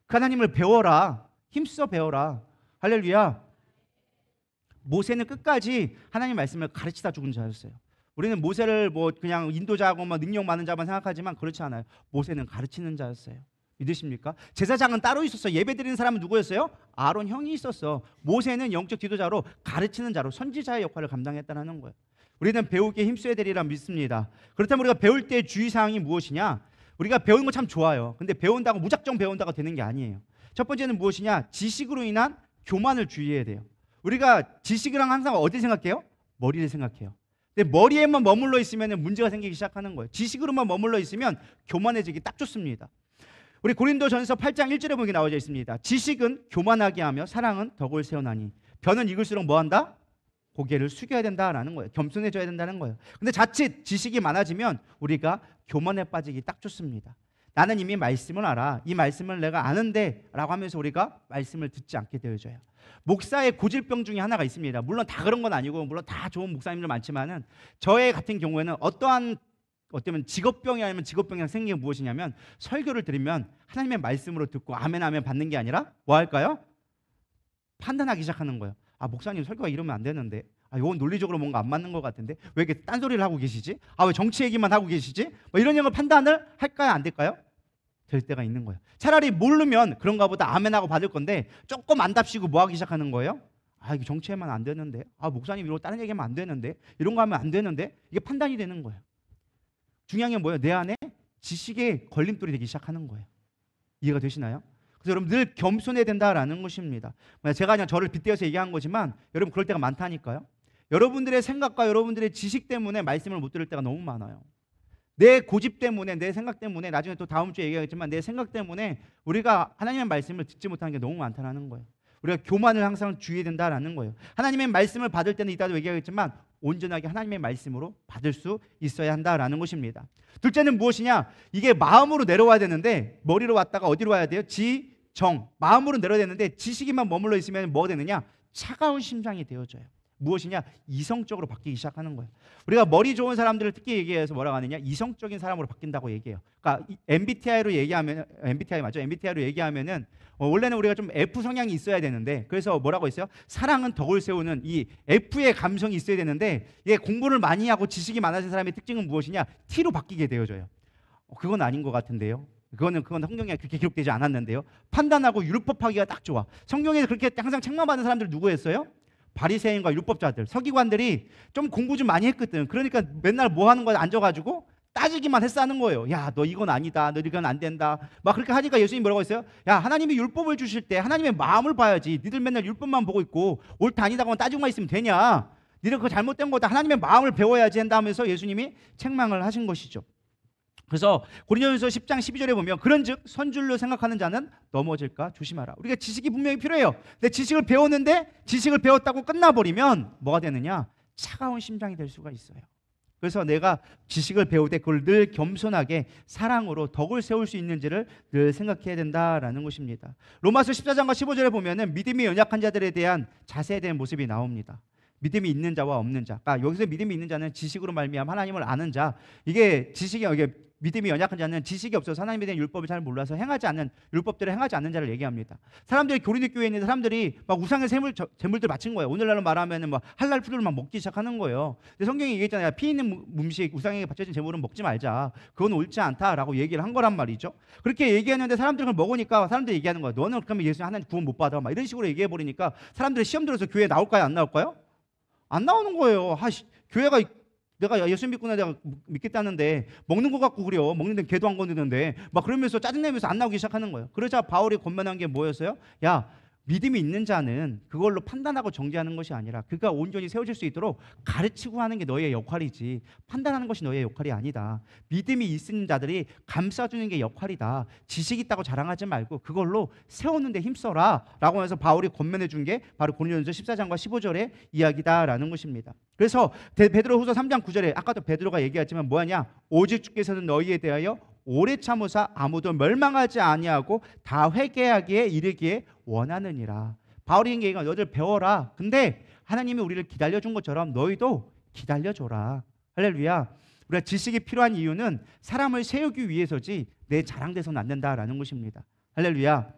그 하나님을 배워라. 힘써 배워라. 할렐루야. 모세는 끝까지 하나님 말씀을 가르치다 죽은 자였어요. 우리는 모세를 뭐 그냥 인도자하고 뭐 능력 많은 자만 생각하지만 그렇지 않아요. 모세는 가르치는 자였어요. 믿으십니까? 제사장은 따로 있었어. 예배드리는 사람은 누구였어요? 아론 형이 있었어. 모세는 영적 지도자로, 가르치는 자로, 선지자의 역할을 감당했다는 거예요. 우리는 배우기에 힘써야 되리라 믿습니다. 그렇다면 우리가 배울 때의 주의사항이 무엇이냐? 우리가 배우는 거 참 좋아요. 근데 배운다고 무작정 배운다고 되는 게 아니에요. 첫 번째는 무엇이냐? 지식으로 인한 교만을 주의해야 돼요. 우리가 지식이랑 항상 어디 생각해요? 머리를 생각해요. 근데 머리에만 머물러 있으면 문제가 생기기 시작하는 거예요. 지식으로만 머물러 있으면 교만해지기 딱 좋습니다. 우리 고린도전서 8장 1절에 보기 나와져 있습니다. 지식은 교만하게 하며 사랑은 덕을 세워나니 벼는 익을수록 뭐한다? 고개를 숙여야 된다라는 거예요. 겸손해져야 된다는 거예요. 근데 자칫 지식이 많아지면 우리가 교만에 빠지기 딱 좋습니다. 나는 이미 말씀을 알아. 이 말씀을 내가 아는데 라고 하면서 우리가 말씀을 듣지 않게 되어져요. 목사의 고질병 중에 하나가 있습니다. 물론 다 그런 건 아니고, 물론 다 좋은 목사님들 많지만은, 저의 같은 경우에는 어떠면 직업병이 아니면 직업병이 생긴 게 무엇이냐면, 설교를 들으면 하나님의 말씀으로 듣고 아멘 하면 받는 게 아니라 뭐 할까요? 판단하기 시작하는 거예요. 아, 목사님 설교가 이러면 안 되는데, 아, 이건 논리적으로 뭔가 안 맞는 것 같은데 왜 이렇게 딴소리를 하고 계시지? 아, 왜 정치 얘기만 하고 계시지? 뭐 이런 걸 판단을 할까요? 안 될까요? 될 때가 있는 거예요. 차라리 모르면 그런가 보다 아멘하고 받을 건데, 조금 안답시고 뭐 하기 시작하는 거예요? 아, 이게 정치하면 안 되는데, 아, 목사님 이러고 다른 얘기하면 안 되는데, 이런 거 하면 안 되는데, 이게 판단이 되는 거예요. 중요한 게 뭐예요? 내 안에 지식의 걸림돌이 되기 시작하는 거예요. 이해가 되시나요? 그래서 여러분 늘 겸손해야 된다라는 것입니다. 제가 그냥 저를 빗대어서 얘기한 거지만 여러분 그럴 때가 많다니까요. 여러분들의 생각과 여러분들의 지식 때문에 말씀을 못 들을 때가 너무 많아요. 내 고집 때문에, 내 생각 때문에, 나중에 또 다음 주에 얘기하겠지만 내 생각 때문에 우리가 하나님의 말씀을 듣지 못하는 게 너무 많다는 거예요. 우리가 교만을 항상 주의해야 된다라는 거예요. 하나님의 말씀을 받을 때는 이따도 얘기하겠지만 온전하게 하나님의 말씀으로 받을 수 있어야 한다라는 것입니다. 둘째는 무엇이냐? 이게 마음으로 내려와야 되는데 머리로 왔다가 어디로 와야 돼요? 정, 마음으로 내려야 되는데 지식이만 머물러 있으면 뭐가 되느냐? 차가운 심장이 되어져요. 무엇이냐? 이성적으로 바뀌기 시작하는 거예요. 우리가 머리 좋은 사람들을 특히 얘기해서 뭐라고 하느냐? 이성적인 사람으로 바뀐다고 얘기해요. 그러니까 MBTI로 얘기하면, MBTI 맞죠? MBTI로 얘기하면은 원래는 우리가 좀 F 성향이 있어야 되는데, 그래서 뭐라고 했어요? 사랑은 덕을 세우는 이 F의 감성이 있어야 되는데, 이게 공부를 많이 하고 지식이 많아진 사람의 특징은 무엇이냐? T로 바뀌게 되어져요. 그건 아닌 것 같은데요. 그건 성경에 그렇게 기록되지 않았는데요. 판단하고 율법하기가 딱 좋아. 성경에서 그렇게 항상 책만 받는 사람들 누구였어요? 바리새인과 율법자들, 서기관들이 좀 공부 좀 많이 했거든. 그러니까 맨날 뭐 하는 거야? 앉아가지고 따지기만 했다는 거예요. 야, 너 이건 아니다. 너 이건 안 된다. 막 그렇게 하니까 예수님이 뭐라고 했어요? 야, 하나님이 율법을 주실 때 하나님의 마음을 봐야지. 니들 맨날 율법만 보고 있고 옳다 아니다고만 따지고만 있으면 되냐? 니들 그거 잘못된 거다. 하나님의 마음을 배워야지 한다 하면서 예수님이 책망을 하신 것이죠. 그래서 고린도전서 10장 12절에 보면 그런즉 선줄로 생각하는 자는 넘어질까 조심하라. 우리가 지식이 분명히 필요해요. 근데 지식을 배웠는데 지식을 배웠다고 끝나버리면 뭐가 되느냐? 차가운 심장이 될 수가 있어요. 그래서 내가 지식을 배울 때 그걸 늘 겸손하게 사랑으로 덕을 세울 수 있는지를 늘 생각해야 된다라는 것입니다. 로마서 14장과 15절에 보면은 믿음이 연약한 자들에 대한 자세에 대한 모습이 나옵니다. 믿음이 있는 자와 없는 자. 그러니까 여기서 믿음이 있는 자는 지식으로 말미암아 하나님을 아는 자. 이게 믿음이 연약한 자는 지식이 없어서 하나님에 대한 율법을 잘 몰라서 행하지 않는 율법대로 행하지 않는 자를 얘기합니다. 사람들이 고린도 교회에 있는 사람들이 막 우상의 제물들 바친 거예요. 오늘날로 말하면은 뭐 할랄 푸드를 막 먹기 시작하는 거예요. 근데 성경이 얘기했잖아요. 피 있는 음식, 우상에게 바쳐진 제물은 먹지 말자. 그건 옳지 않다라고 얘기를 한 거란 말이죠. 그렇게 얘기했는데 사람들이 그걸 먹으니까 사람들이 얘기하는 거예요. 너는 그러면 예수 하나님 구원 못 받아. 막 이런 식으로 얘기해 버리니까 사람들이 시험 들어서 교회에 나올까요? 안 나올까요? 안 나오는 거예요. 교회가 내가 예수 믿구나 내가 믿겠다는데 먹는 거 갖고 그래요. 먹는 데는 개도 안 건드는데 막 그러면서 짜증내면서 안 나오기 시작하는 거예요. 그러자 바울이 권면한 게 뭐였어요? 야, 믿음이 있는 자는 그걸로 판단하고 정죄하는 것이 아니라 그가 온전히 세워질 수 있도록 가르치고 하는 게 너의 역할이지 판단하는 것이 너의 역할이 아니다. 믿음이 있는 자들이 감싸주는 게 역할이다. 지식 있다고 자랑하지 말고 그걸로 세우는 데 힘써라 라고 하면서 바울이 권면해 준 게 바로 고린도전서 14장과 15절의 이야기다라는 것입니다. 그래서 베드로후서 3장 9절에 아까도 베드로가 얘기했지만 뭐하냐? 오직 주께서는 너희에 대하여 오래 참으사 아무도 멸망하지 아니하고 다 회개하기에 이르기에 원하느니라. 바울이 얘기가 너희들 배워라. 근데 하나님이 우리를 기다려준 것처럼 너희도 기다려줘라. 할렐루야. 우리가 지식이 필요한 이유는 사람을 세우기 위해서지 내 자랑돼서는 안 된다라는 것입니다. 할렐루야.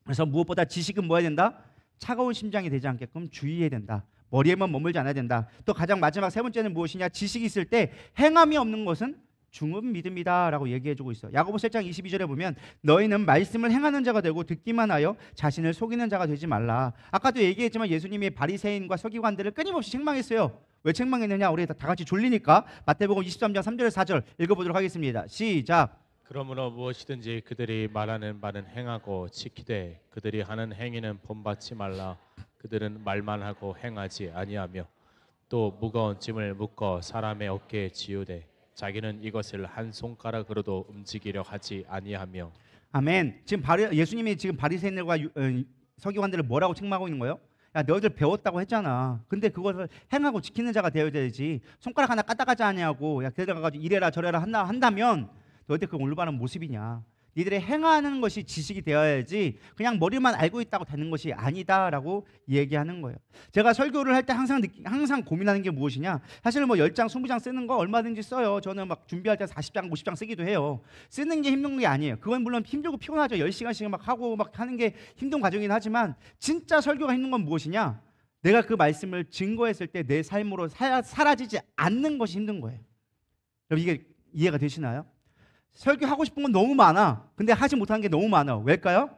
그래서 무엇보다 지식은 뭐해야 된다? 차가운 심장이 되지 않게끔 주의해야 된다. 머리에만 머물지 않아야 된다. 또 가장 마지막 세 번째는 무엇이냐? 지식이 있을 때 행함이 없는 것은 중은 믿음이다라고 얘기해주고 있어. 야고보서 1장 22절에 보면 너희는 말씀을 행하는 자가 되고 듣기만 하여 자신을 속이는 자가 되지 말라. 아까도 얘기했지만 예수님이 바리새인과 서기관들을 끊임없이 책망했어요. 왜 책망했느냐? 우리 다 같이 졸리니까 마태복음 23장 3절에서 4절 읽어보도록 하겠습니다. 시작. 그러므로 무엇이든지 그들이 말하는 바는 행하고 지키되 그들이 하는 행위는 본받지 말라. 그들은 말만 하고 행하지 아니하며 또 무거운 짐을 묶어 사람의 어깨에 지우되 자기는 이것을 한 손가락으로도 움직이려 하지 아니하며. 아멘. 지금 예수님이 지금 바리새인들과 서기관들을 뭐라고 책망하고 있는 거예요? 야, 너희들 배웠다고 했잖아. 근데 그것을 행하고 지키는 자가 되어야 되지. 손가락 하나 까딱하지 아니하고 야, 걔들 가가지고 이래라 저래라 한다면 너희들 그 올바른 모습이냐? 니들의 행하는 것이 지식이 되어야지 그냥 머리만 알고 있다고 되는 것이 아니다라고 얘기하는 거예요. 제가 설교를 할 때 항상 고민하는 게 무엇이냐? 사실 뭐 10장, 20장 쓰는 거 얼마든지 써요. 저는 막 준비할 때 40장, 50장 쓰기도 해요. 쓰는 게 힘든 게 아니에요. 그건 물론 힘들고 피곤하죠. 10시간씩 막 하고 막 하는 게 힘든 과정이긴 하지만 진짜 설교가 힘든 건 무엇이냐? 내가 그 말씀을 증거했을 때 내 삶으로 사라지지 않는 것이 힘든 거예요. 여러분 이게 이해가 되시나요? 설교하고 싶은 건 너무 많아. 근데 하지 못하는 게 너무 많아. 왜일까요?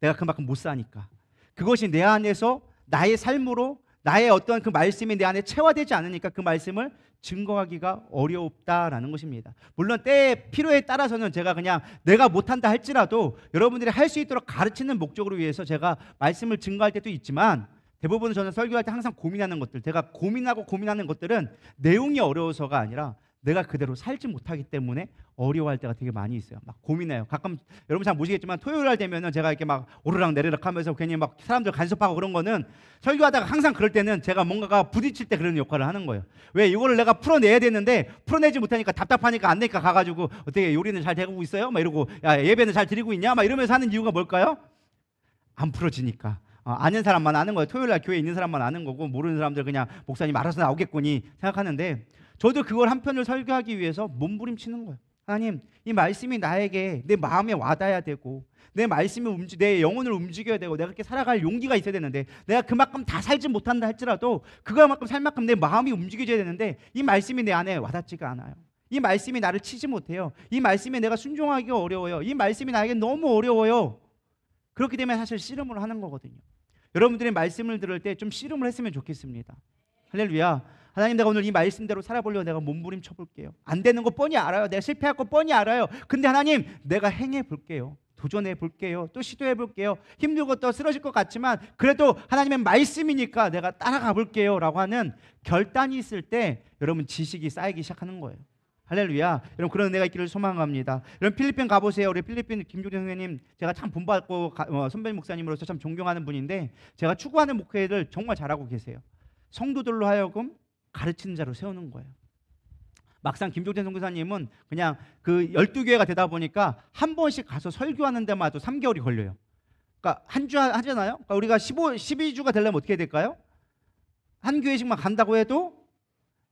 내가 그만큼 못 사니까. 그것이 내 안에서 나의 삶으로 나의 어떤 그 말씀이 내 안에 체화되지 않으니까 그 말씀을 증거하기가 어렵다라는 것입니다. 물론 때의 필요에 따라서는 제가 그냥 내가 못한다 할지라도 여러분들이 할 수 있도록 가르치는 목적으로 위해서 제가 말씀을 증거할 때도 있지만 대부분 저는 설교할 때 항상 고민하는 것들, 제가 고민하는 것들은 내용이 어려워서가 아니라 내가 그대로 살지 못하기 때문에 어려워할 때가 되게 많이 있어요. 막 고민해요. 가끔 여러분 잘 모시겠지만 토요일 날 되면은 제가 이렇게 막 오르락 내리락 하면서 괜히 막 사람들 간섭하고 그런 거는 설교하다가 항상 그럴 때는 제가 뭔가가 부딪힐 때 그런 역할을 하는 거예요. 왜 이거를 내가 풀어내야 되는데 풀어내지 못하니까 답답하니까 안 되니까 가가지고 어떻게 요리는 잘 되고 있어요? 막 이러고 야 예배는 잘 드리고 있냐? 막 이러면서 하는 이유가 뭘까요? 안 풀어지니까. 아는 사람만 아는 거예요. 토요일 날 교회에 있는 사람만 아는 거고 모르는 사람들 그냥 목사님 알아서 나오겠거니 생각하는데 저도 그걸 한편을 설교하기 위해서 몸부림치는 거예요. 하나님, 이 말씀이 나에게 내 마음에 와닿아야 되고 내 말씀이 내 영혼을 움직여야 되고 내가 그렇게 살아갈 용기가 있어야 되는데 내가 그만큼 다 살지 못한다 할지라도 그거만큼 살 만큼 내 마음이 움직여져야 되는데 이 말씀이 내 안에 와닿지가 않아요. 이 말씀이 나를 치지 못해요. 이 말씀에 내가 순종하기가 어려워요. 이 말씀이 나에게 너무 어려워요. 그렇기 때문에 사실 씨름을 하는 거거든요. 여러분들이 말씀을 들을 때 좀 씨름을 했으면 좋겠습니다. 할렐루야. 하나님, 내가 오늘 이 말씀대로 살아보려고 내가 몸부림쳐 볼게요. 안 되는 거 뻔히 알아요. 내가 실패할 거 뻔히 알아요. 근데 하나님, 내가 행해 볼게요. 도전해 볼게요. 또 시도해 볼게요. 힘들고 또 쓰러질 것 같지만 그래도 하나님의 말씀이니까 내가 따라가 볼게요 라고 하는 결단이 있을 때 여러분 지식이 쌓이기 시작하는 거예요. 할렐루야. 여러분 그런 은혜가 있기를 소망합니다. 여러분 필리핀 가보세요. 우리 필리핀 김종재 선생님 제가 참 본받고 선배님 목사님으로서 참 존경하는 분인데 제가 추구하는 목회를 정말 잘하고 계세요. 성도들로 하여금 가르치는 자로 세우는 거예요. 막상 김종재 선교사님은 그냥 그 12교회가 되다 보니까 한 번씩 가서 설교하는 데만 해도 3개월이 걸려요. 그러니까 한 주 하잖아요. 그러니까 우리가 12주가 되려면 어떻게 될까요? 한 교회씩만 간다고 해도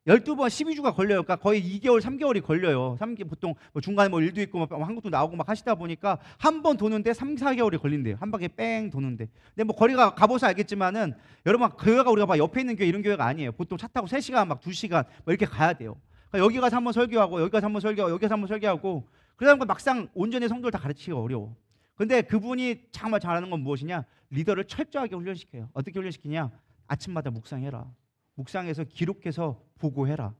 12번 12주가 걸려요. 그러니까 거의 2개월, 3개월이 걸려요. 보통 뭐 중간에 뭐 일도 있고 막 한국도 나오고 막 하시다 보니까 한 번 도는데 3, 4개월이 걸린대요. 한 바퀴 뺑 도는데. 근데 뭐 거리가 가보서 알겠지만은 여러분 교회가 우리가 막 옆에 있는 교회 이런 교회가 아니에요. 보통 차 타고 3시간 막 2시간 뭐 이렇게 가야 돼요. 그러니까 여기 가서 한번 설교하고 여기 가서 한번 설교하고 여기 가서 한번 설교하고 그러다 보니까 막상 온전히 성도를 다 가르치기가 어려워. 근데 그분이 정말 잘하는 건 무엇이냐? 리더를 철저하게 훈련시켜요. 어떻게 훈련시키냐? 아침마다 묵상해라. 묵상해서 기록해서 보고해라.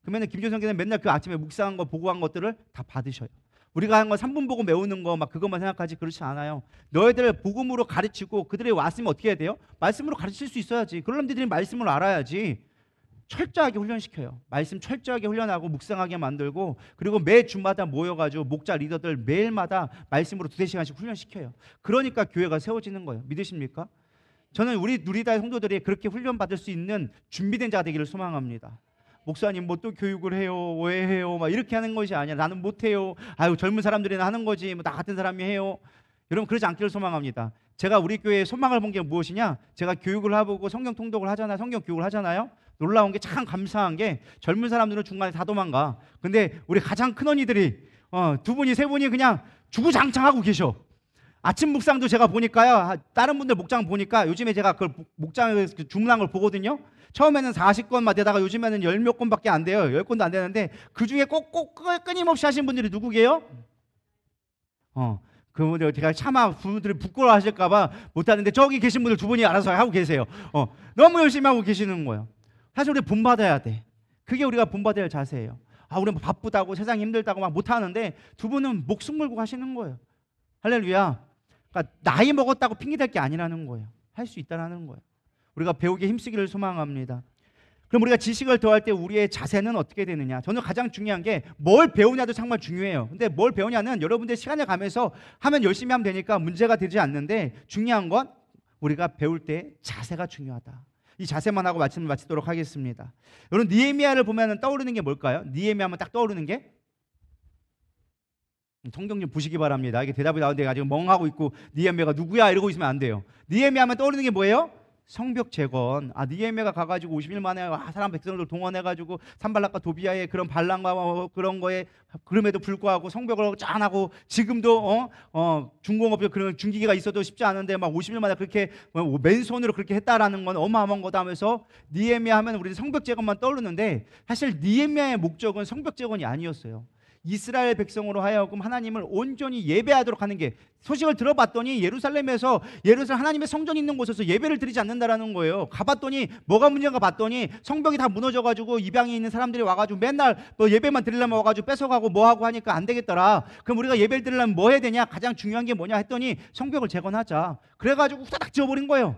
그러면 김종성께서는 맨날 그 아침에 묵상한 거 보고한 것들을 다 받으셔요. 우리가 한 거 3분 보고 외우는 거 막 그것만 생각하지 그렇지 않아요. 너희들 복음으로 가르치고 그들이 왔으면 어떻게 해야 돼요? 말씀으로 가르칠 수 있어야지. 그러려면 너희들이 말씀을 알아야지. 철저하게 훈련시켜요. 말씀 철저하게 훈련하고 묵상하게 만들고 그리고 매 주마다 모여가지고 목자 리더들 매일마다 말씀으로 2-3시간씩 훈련시켜요. 그러니까 교회가 세워지는 거예요. 믿으십니까? 저는 우리 누리다의 성도들이 그렇게 훈련받을 수 있는 준비된 자가 되기를 소망합니다. 목사님 뭐 또 교육을 해요? 왜 해요? 막 이렇게 하는 것이 아니라 나는 못해요. 아유 젊은 사람들이나 하는 거지 뭐 나 같은 사람이 해요. 여러분 그러지 않기를 소망합니다. 제가 우리 교회에 소망을 본 게 무엇이냐? 제가 교육을 해보고 성경 통독을 하잖아요. 성경 교육을 하잖아요. 놀라운 게 참 감사한 게 젊은 사람들은 중간에 다 도망가. 근데 우리 가장 큰 언니들이 2분이 3분이 그냥 주구장창하고 계셔. 아침 묵상도 제가 보니까요. 다른 분들 목장 보니까 요즘에 제가 그 목장에서 주문한 걸 보거든요. 처음에는 40건만 되다가 요즘에는 10몇 건밖에 안 돼요. 10건도 안 되는데 그 중에 꼭 끊임없이 하신 분들이 누구게요? 그분들 제가 차마 그분들이 부끄러워하실까봐 못하는데 저기 계신 분들 2분이 알아서 하고 계세요. 너무 열심히 하고 계시는 거예요. 사실 우리 본받아야 돼. 그게 우리가 본받아야 할 자세예요. 우리는 바쁘다고 세상 힘들다고 막 못하는데 2분은 목숨 걸고 하시는 거예요. 할렐루야. 그러니까 나이 먹었다고 핑계댈 게 아니라는 거예요. 할 수 있다라는 거예요. 우리가 배우기에 힘쓰기를 소망합니다. 그럼 우리가 지식을 더할 때 우리의 자세는 어떻게 되느냐? 저는 가장 중요한 게 뭘 배우냐도 정말 중요해요. 근데 뭘 배우냐는 여러분들 시간을 가면서 하면 열심히 하면 되니까 문제가 되지 않는데 중요한 건 우리가 배울 때 자세가 중요하다. 이 자세만 하고 말씀을 마치도록 하겠습니다. 여러분 느헤미야를 보면 떠오르는 게 뭘까요? 느헤미야 하면 딱 떠오르는 게 성경 좀 보시기 바랍니다. 이게 대답이 나오는데 아직 멍하고 있고 느헤미야가 누구야 이러고 있으면 안 돼요. 느헤미야 하면 떠오르는 게 뭐예요? 성벽 재건. 느헤미야가 가가지고 50일 만에 사람 백성들 동원해가지고 산발락과 도비아의 그런 반란과 그런 거에 그럼에도 불구하고 성벽을 짠하고 지금도 중공업 그런 중기계가 있어도 쉽지 않은데 막 50일 만에 그렇게 맨손으로 그렇게 했다라는 건 어마어마한 거다 하면서 느헤미야 하면 우리는 성벽 재건만 떠오르는데 사실 느헤미야의 목적은 성벽 재건이 아니었어요. 이스라엘 백성으로 하여금 하나님을 온전히 예배하도록 하는 게 소식을 들어봤더니 예루살렘에서 하나님의 성전이 있는 곳에서 예배를 드리지 않는다라는 거예요. 가봤더니 뭐가 문제인가 봤더니 성벽이 다 무너져가지고 이방에 있는 사람들이 와가지고 맨날 뭐 예배만 드리려면 와가지고 뺏어가고 뭐하고 하니까 안 되겠더라. 그럼 우리가 예배를 드리려면 뭐 해야 되냐? 가장 중요한 게 뭐냐 했더니 성벽을 재건하자. 그래가지고 후다닥 지어버린 거예요.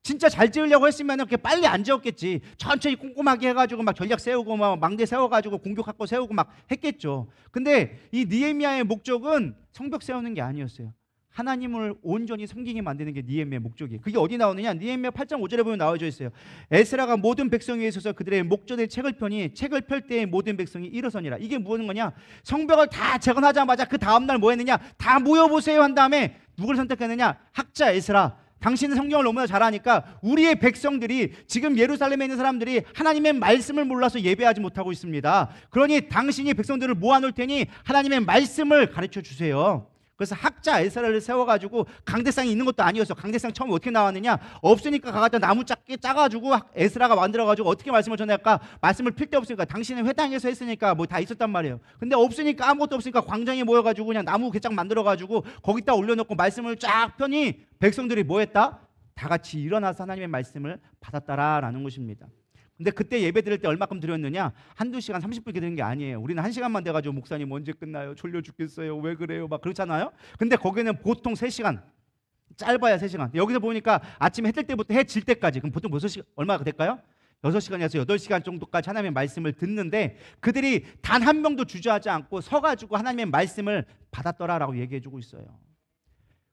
진짜 잘 지으려고 했으면 그렇게 빨리 안 지었겠지. 천천히 꼼꼼하게 해가지고 막 전략 세우고 막 망대 세워가지고 공격할 거 세우고 막 했겠죠. 근데 이 느헤미야의 목적은 성벽 세우는 게 아니었어요. 하나님을 온전히 섬기게 만드는 게 느헤미야의 목적이에요. 그게 어디 나오느냐? 느헤미야 8장 5절에 보면 나와져 있어요. 에스라가 모든 백성 위에 서서 그들의 목전에 책을 펴니 책을 펼 때에 모든 백성이 일어서니라. 이게 무슨 거냐? 성벽을 다 재건하자마자 그 다음날 뭐 했느냐? 다 모여보세요 한 다음에 누구를 선택했느냐? 학자 에스라. 당신은 성경을 너무나 잘 아니까 우리의 백성들이 지금 예루살렘에 있는 사람들이 하나님의 말씀을 몰라서 예배하지 못하고 있습니다. 그러니 당신이 백성들을 모아놓을 테니 하나님의 말씀을 가르쳐 주세요. 그래서 학자 에스라를 세워가지고 강대상이 있는 것도 아니었어. 강대상 처음에 어떻게 나왔느냐? 없으니까 가갖다 나무 짜가지고 에스라가 만들어가지고 어떻게 말씀을 전할까? 말씀을 필 데 없으니까 당신은 회당에서 했으니까 뭐 다 있었단 말이에요. 근데 없으니까 아무것도 없으니까 광장에 모여가지고 그냥 나무 개짝 만들어가지고 거기다 올려놓고 말씀을 쫙 펴니 백성들이 뭐 했다? 다 같이 일어나서 하나님의 말씀을 받았다라는 것입니다. 근데 그때 예배 드릴 때 얼마큼 드렸느냐? 한두 시간 30분 이렇게 드린 게 아니에요. 우리는 1시간만 돼가지고 목사님 언제 끝나요? 졸려 죽겠어요. 왜 그래요? 막 그렇잖아요. 근데 거기는 보통 3시간, 짧아야 3시간. 여기서 보니까 아침에 해 뜰 때부터 해 질 때까지 그럼 보통 몇 시간 얼마가 될까요? 6시간에서 8시간 정도까지 하나님의 말씀을 듣는데 그들이 단 한 명도 주저하지 않고 서가지고 하나님의 말씀을 받았더라라고 얘기해주고 있어요.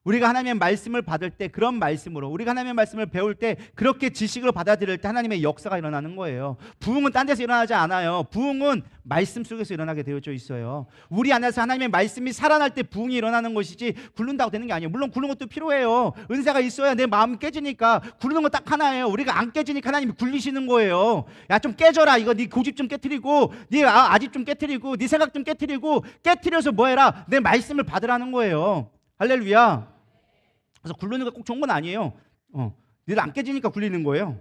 우리가 하나님의 말씀을 받을 때 그런 말씀으로 우리가 하나님의 말씀을 배울 때 그렇게 지식을 받아들일 때 하나님의 역사가 일어나는 거예요. 부흥은 딴 데서 일어나지 않아요. 부흥은 말씀 속에서 일어나게 되어져 있어요. 우리 안에서 하나님의 말씀이 살아날 때 부흥이 일어나는 것이지 굴른다고 되는 게 아니에요. 물론 굴는 것도 필요해요. 은사가 있어야 내 마음이 깨지니까. 굴르는 건 딱 하나예요. 우리가 안 깨지니까 하나님이 굴리시는 거예요. 야, 좀 깨져라. 이거 네 고집 좀 깨트리고 네 아집 좀 깨트리고 네 생각 좀 깨트리고 깨트려서 뭐 해라. 내 말씀을 받으라는 거예요. 할렐루야. 그래서 굴르는 거 꼭 좋은 건 아니에요. 늘 안 깨지니까 굴리는 거예요.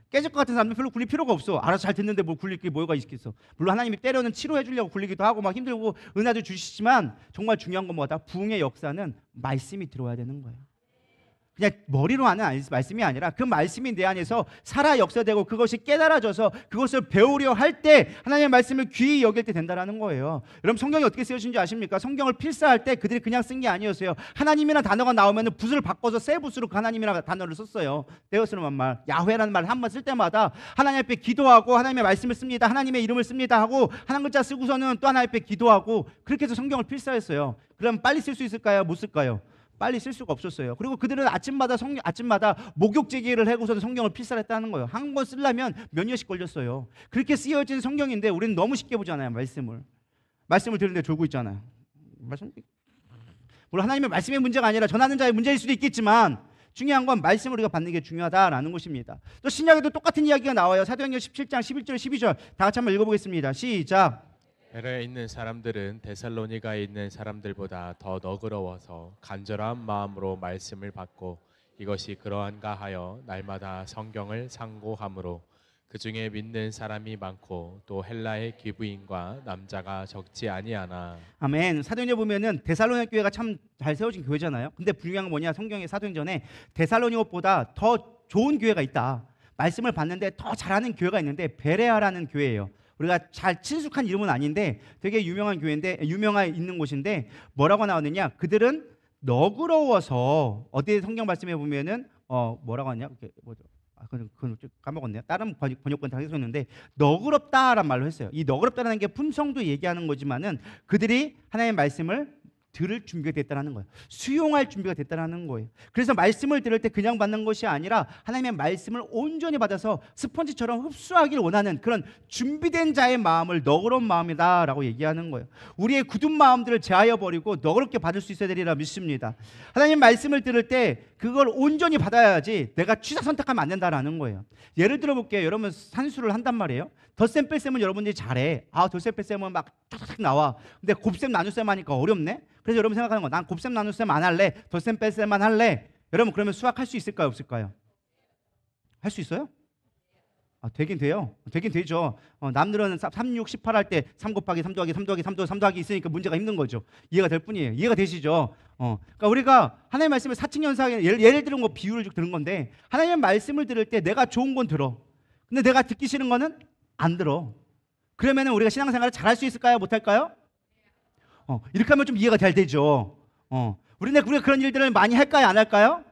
깨질 것 같은 사람은 별로 굴릴 필요가 없어. 알아서 잘 듣는데 뭘 굴릴 게 뭐가 있겠어. 물론 하나님이 때로는 치료해 주려고 굴리기도 하고 막 힘들고 은혜도 주시지만 정말 중요한 건 뭐다? 부흥의 역사는 말씀이 들어와야 되는 거예요. 그냥 머리로 하는 말씀이 아니라 그 말씀이 내 안에서 살아 역사되고 그것이 깨달아져서 그것을 배우려 할 때 하나님의 말씀을 귀히 여길 때 된다라는 거예요. 여러분 성경이 어떻게 쓰여진지 아십니까? 성경을 필사할 때 그들이 그냥 쓴 게 아니었어요. 하나님이라는 단어가 나오면 붓을 바꿔서 새 붓으로 그 하나님이라는 단어를 썼어요. 데오스는 말, 야훼라는 말을 한 번 쓸 때마다 하나님 앞에 기도하고 하나님의 말씀을 씁니다. 하나님의 이름을 씁니다 하고 한 글자 쓰고서는 또 하나님 앞에 기도하고 그렇게 해서 성경을 필사했어요. 그럼 빨리 쓸 수 있을까요? 못 쓸까요? 빨리 쓸 수가 없었어요. 그리고 그들은 아침마다 목욕제기를 하고서 성경을 필사했다는 거예요. 한 권 쓰려면 몇 년씩 걸렸어요. 그렇게 쓰여진 성경인데 우리는 너무 쉽게 보잖아요. 말씀을 들으는데 졸고 있잖아요. 물론 하나님의 말씀의 문제가 아니라 전하는 자의 문제일 수도 있겠지만 중요한 건 말씀을 우리가 받는 게 중요하다라는 것입니다. 또 신약에도 똑같은 이야기가 나와요. 사도행전 17장 11절 12절 다 같이 한번 읽어보겠습니다. 시작. 베레에 있는 사람들은 데살로니가에 있는 사람들보다 더 너그러워서 간절한 마음으로 말씀을 받고 이것이 그러한가 하여 날마다 성경을 상고함으로 그 중에 믿는 사람이 많고 또 헬라의 기부인과 남자가 적지 아니하나. 아멘. 사도행전 보면은 데살로니가 교회가 참 잘 세워진 교회잖아요. 근데 중요한 건 뭐냐? 성경의 사도행전에 데살로니가보다 더 좋은 교회가 있다. 말씀을 받는데 더 잘하는 교회가 있는데 베레아라는 교회예요. 우리가 잘 친숙한 이름은 아닌데 되게 유명한 교회인데 유명한 있는 곳인데 뭐라고 나오느냐? 그들은 너그러워서 어디에 성경 말씀에 보면은 뭐라고 하냐? 뭐죠? 그건 까먹었네요. 다른 번역본 다 해석했는데 너그럽다란 말로 했어요. 이 너그럽다라는 게 품성도 얘기하는 거지만은 그들이 하나님의 말씀을 들을 준비가 됐다는 거예요. 수용할 준비가 됐다는 거예요. 그래서 말씀을 들을 때 그냥 받는 것이 아니라 하나님의 말씀을 온전히 받아서 스펀지처럼 흡수하길 원하는 그런 준비된 자의 마음을 너그러운 마음이다라고 얘기하는 거예요. 우리의 굳은 마음들을 제하여 버리고 너그럽게 받을 수 있어야 되리라 믿습니다. 하나님 말씀을 들을 때 그걸 온전히 받아야지 내가 취사 선택하면 안 된다라는 거예요. 예를 들어 볼게요. 여러분 산수를 한단 말이에요. 덧셈 뺄셈은 여러분들이 잘해. 덧셈 뺄셈은 막 쫙쫙 나와. 근데 곱셈 나눗셈 하니까 어렵네. 그래서 여러분 생각하는 거, 난 곱셈 나눗셈 안 할래. 덧셈 뺄셈만 할래. 여러분 그러면 수학 할 수 있을까요? 없을까요? 할 수 있어요? 되긴 돼요. 되긴 되죠. 남들은 3, 6, 18 할 때 3 곱하기 3 더하기 3 더하기 3 더하기 3 더하기 있으니까 문제가 힘든 거죠. 이해가 될 뿐이에요. 이해가 되시죠? 그러니까 우리가 하나님의 말씀을 사칙연상에 예를 들은 거 비유를 들은 건데 하나님의 말씀을 들을 때 내가 좋은 건 들어. 근데 내가 듣기 싫은 거는 안 들어. 그러면 우리가 신앙생활을 잘할 수 있을까요? 못할까요? 이렇게 하면 좀 이해가 잘 되죠. 우리가 그런 일들을 많이 할까요? 안 할까요?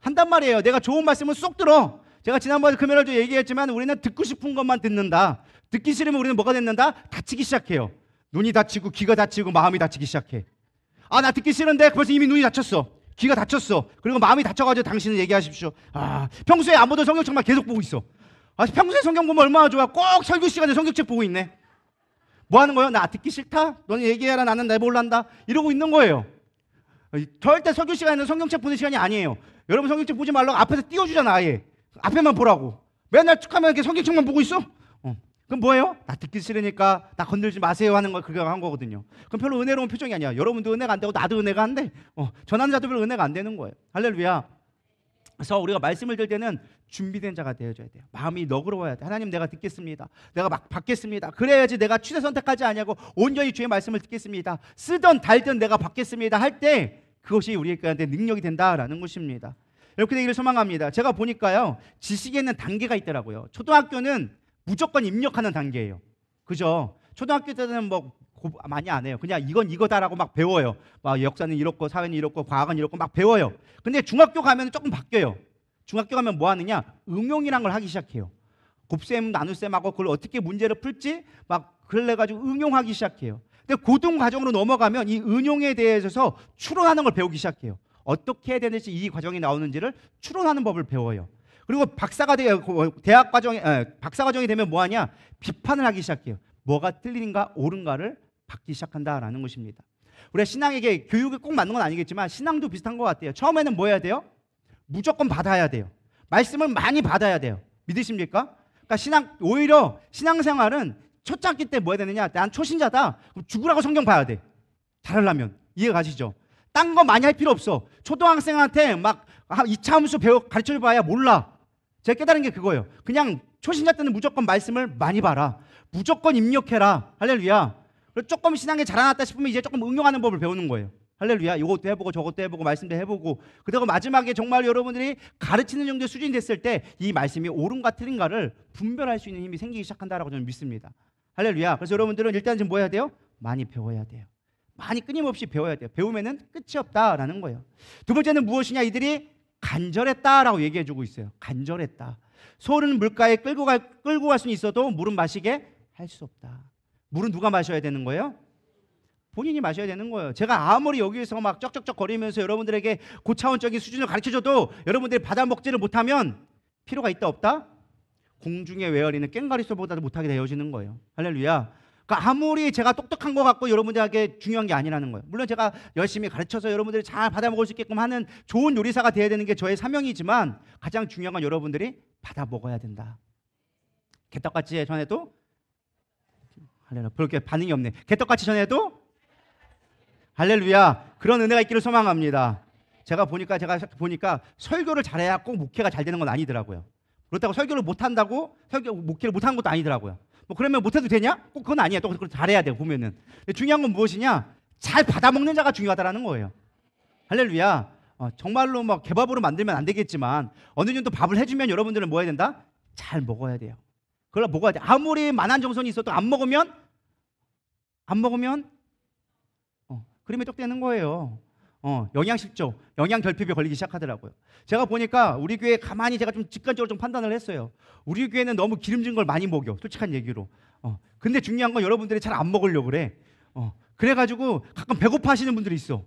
한단 말이에요. 내가 좋은 말씀을 쏙 들어. 제가 지난번에 금요일도 얘기했지만 우리는 듣고 싶은 것만 듣는다. 듣기 싫으면 우리는 뭐가 듣는다? 다치기 시작해요. 눈이 다치고 귀가 다치고 마음이 다치기 시작해. 나 듣기 싫은데 벌써 이미 눈이 다쳤어. 귀가 다쳤어. 그리고 마음이 다쳐가지고 당신은 얘기하십시오. 평소에 안 보던 성경책만 계속 보고 있어. 평소에 성경 보면 얼마나 좋아. 꼭 설교 시간에 성경책 보고 있네. 뭐 하는 거예요? 나 듣기 싫다? 너는 얘기해라. 나는 내 몰란다. 이러고 있는 거예요. 절대 설교 시간에는 성경책 보는 시간이 아니에요. 여러분 성경책 보지 말라고 앞에서 띄워주잖아. 아예 앞에만 보라고. 맨날 쭉 하면 이렇게 성경책만 보고 있어? 그럼 뭐예요? 나 듣기 싫으니까 나 건들지 마세요 하는 걸 그거 한 거거든요. 그럼 별로 은혜로운 표정이 아니야. 여러분도 은혜가 안 되고 나도 은혜가 안 돼. 전하는 자도 별로 은혜가 안 되는 거예요. 할렐루야. 그래서 우리가 말씀을 들 때는 준비된 자가 되어줘야 돼요. 마음이 너그러워야 돼. 하나님 내가 듣겠습니다. 내가 막 받겠습니다. 그래야지 내가 취사 선택하지 아니하고 온전히 주의 말씀을 듣겠습니다. 쓰던 달든 내가 받겠습니다 할 때 그것이 우리에게 능력이 된다라는 것입니다. 이렇게 되기를 소망합니다. 제가 보니까요 지식에는 단계가 있더라고요. 초등학교는 무조건 입력하는 단계예요. 그죠? 초등학교 때는 많이 안 해요. 그냥 이건 이거다라고 막 배워요. 막 역사는 이렇고 사회는 이렇고 과학은 이렇고 막 배워요. 근데 중학교 가면 조금 바뀌어요. 중학교 가면 뭐 하느냐? 응용이란 걸 하기 시작해요. 곱셈 나눗셈하고 그걸 어떻게 문제를 풀지 막 그래가지고 응용하기 시작해요. 근데 고등 과정으로 넘어가면 이 응용에 대해서 추론하는 걸 배우기 시작해요. 어떻게 해야 되는지 이 과정이 나오는지를 추론하는 법을 배워요. 그리고 대학 과정에 박사 과정이 되면 뭐 하냐? 비판을 하기 시작해요. 뭐가 틀린가 옳은가를 받기 시작한다라는 것입니다. 우리가 신앙에게 교육이 꼭 맞는 건 아니겠지만 신앙도 비슷한 것 같아요. 처음에는 뭐 해야 돼요? 무조건 받아야 돼요. 말씀을 많이 받아야 돼요. 믿으십니까? 그러니까 오히려 신앙생활은 초창기 때 뭐 해야 되느냐? 난 초신자다. 그럼 죽으라고 성경 봐야 돼. 잘하려면. 이해 가시죠? 딴 거 많이 할 필요 없어. 초등학생한테 막 2차 함수 가르쳐 봐야 몰라. 제가 깨달은 게 그거예요. 그냥 초신자 때는 무조건 말씀을 많이 봐라. 무조건 입력해라. 할렐루야. 그리고 조금 신앙에 자라났다 싶으면 이제 조금 응용하는 법을 배우는 거예요. 할렐루야. 이것도 해보고 저것도 해보고 말씀도 해보고, 그리고 마지막에 정말 여러분들이 가르치는 정도의 수준이 됐을 때 이 말씀이 옳은가 틀린가를 분별할 수 있는 힘이 생기기 시작한다라고 저는 믿습니다. 할렐루야. 그래서 여러분들은 일단 지금 뭐 해야 돼요? 많이 배워야 돼요. 많이 끊임없이 배워야 돼요. 배우면은 끝이 없다라는 거예요. 두 번째는 무엇이냐? 이들이 간절했다라고 얘기해주고 있어요. 간절했다. 소는 물가에 끌고 갈 수는 있어도 물은 마시게 할 수 없다. 물은 누가 마셔야 되는 거예요? 본인이 마셔야 되는 거예요. 제가 아무리 여기에서 막 쩍쩍쩍 거리면서 여러분들에게 고차원적인 수준을 가르쳐줘도 여러분들이 받아 먹지를 못하면 필요가 있다 없다? 공중에 외어리는 꽹과리소보다도 못하게 되어지는 거예요. 할렐루야. 그러니까 아무리 제가 똑똑한 것 같고 여러분들에게 중요한 게 아니라는 거예요. 물론 제가 열심히 가르쳐서 여러분들이 잘 받아 먹을 수 있게끔 하는 좋은 요리사가 되어야 되는 게 저의 사명이지만 가장 중요한 건 여러분들이 받아 먹어야 된다. 개떡같이 전에도 할렐루야. 그렇게 반응이 없네. 개떡같이 전에도 할렐루야. 그런 은혜가 있기를 소망합니다. 제가 보니까 설교를 잘해야 꼭 목회가 잘 되는 건 아니더라고요. 그렇다고 설교를 못한다고 목회를 못하는 것도 아니더라고요. 뭐 그러면 못해도 되냐? 꼭 그건 아니야. 또 그걸 잘해야 돼요. 보면은. 근데 중요한 건 무엇이냐? 잘 받아먹는 자가 중요하다라는 거예요. 할렐루야. 정말로 뭐 개밥으로 만들면 안 되겠지만 어느 정도 밥을 해주면 여러분들은 뭐 해야 된다? 잘 먹어야 돼요. 그걸 먹어야 돼. 아무리 만한 정성이 있어도 안 먹으면 그림이 똑되는 거예요. 영양실조, 영양결핍에 걸리기 시작하더라고요. 제가 보니까 우리 교회 가만히 제가 좀 직관적으로 좀 판단을 했어요. 우리 교회는 너무 기름진 걸 많이 먹여. 솔직한 얘기로. 근데 중요한 건 여러분들이 잘 안 먹으려고 그래. 그래가지고 가끔 배고파 하시는 분들이 있어.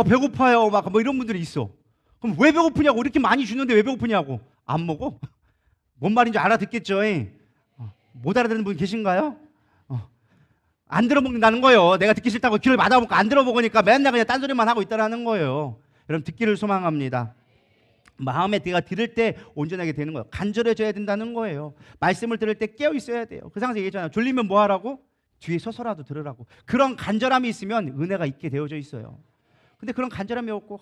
배고파요. 막 뭐 이런 분들이 있어. 그럼 왜 배고프냐고. 이렇게 많이 주는데 왜 배고프냐고. 안 먹어? 뭔 말인지 알아듣겠죠? 못 알아듣는 분 계신가요? 안 들어먹는다는 거예요. 내가 듣기 싫다고 귀를 막아먹고 안 들어먹으니까 맨날 그냥 딴소리만 하고 있다라는 거예요. 여러분 듣기를 소망합니다. 마음에 내가 들을 때 온전하게 되는 거예요. 간절해져야 된다는 거예요. 말씀을 들을 때 깨어 있어야 돼요. 그 상황에서 얘기했잖아요. 졸리면 뭐 하라고? 뒤에 서서라도 들으라고. 그런 간절함이 있으면 은혜가 있게 되어져 있어요. 근데 그런 간절함이 없고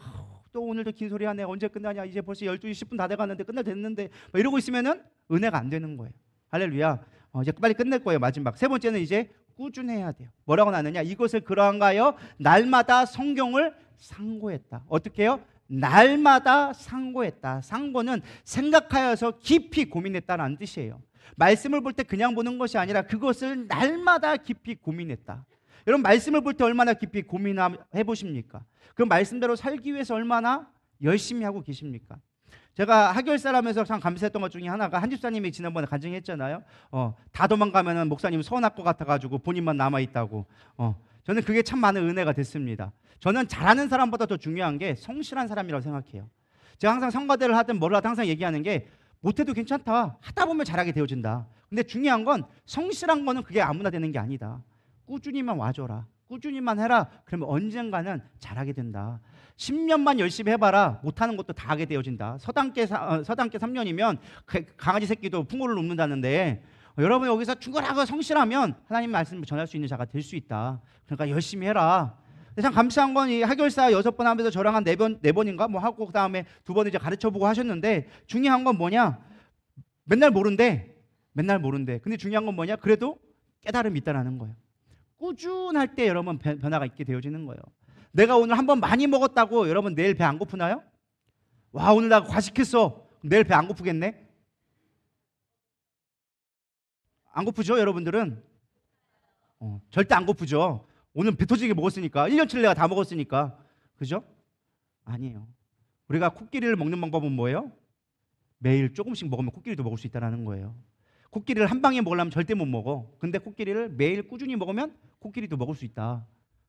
또 오늘도 긴 소리 하네. 언제 끝나냐? 이제 벌써 12시 10분 다 돼가는데 됐는데 뭐 이러고 있으면은 은혜가 안 되는 거예요. 할렐루야. 이제 빨리 끝낼 거예요. 마지막 세 번째는 이제 꾸준해야 돼요. 뭐라고 나느냐? 이것을 그러한가 하여 날마다 성경을 상고했다. 어떻게 해요? 날마다 상고했다. 상고는 생각하여서 깊이 고민했다라는 뜻이에요. 말씀을 볼 때 그냥 보는 것이 아니라 그것을 날마다 깊이 고민했다. 여러분 말씀을 볼 때 얼마나 깊이 고민해 보십니까? 그 말씀대로 살기 위해서 얼마나 열심히 하고 계십니까? 제가 하결사라면서 참 감사했던 것 중에 하나가 한 집사님이 지난번에 간증했잖아요. 다 도망가면은 목사님 서운할 것 같아가지고 본인만 남아있다고. 저는 그게 참 많은 은혜가 됐습니다. 저는 잘하는 사람보다 더 중요한 게 성실한 사람이라고 생각해요. 제가 항상 성가대를 하든 뭘 하든 항상 얘기하는 게 못해도 괜찮다. 하다 보면 잘하게 되어진다. 근데 중요한 건 성실한 거는 그게 아무나 되는 게 아니다. 꾸준히만 와줘라. 꾸준히만 해라. 그러면 언젠가는 잘하게 된다. 10년만 열심히 해봐라. 못하는 것도 다 하게 되어진다. 서당계 3년이면 강아지 새끼도 풍고를 눕는다는데 여러분 여기서 충분하고 성실하면 하나님 말씀을 전할 수 있는 자가 될 수 있다. 그러니까 열심히 해라. 참 감사한 건 이 하결사 6번 하면서 저랑 한 4번인가 뭐 하고 그 다음에 2번 이제 가르쳐보고 하셨는데 중요한 건 뭐냐? 맨날 모른대. 근데 중요한 건 뭐냐? 그래도 깨달음이 있다라는 거예요. 꾸준할 때 여러분 변화가 있게 되어지는 거예요. 내가 오늘 한번 많이 먹었다고 여러분 내일 배 안 고프나요? 와 오늘 나 과식했어. 내일 배 안 고프겠네? 안 고프죠 여러분들은? 절대 안 고프죠. 오늘 배 터지게 먹었으니까 1년치를 내가 다 먹었으니까. 그죠? 아니에요. 우리가 코끼리를 먹는 방법은 뭐예요? 매일 조금씩 먹으면 코끼리도 먹을 수 있다는 거예요. 코끼리를 한 방에 먹으려면 절대 못 먹어. 근데 코끼리를 매일 꾸준히 먹으면 코끼리도 먹을 수 있다.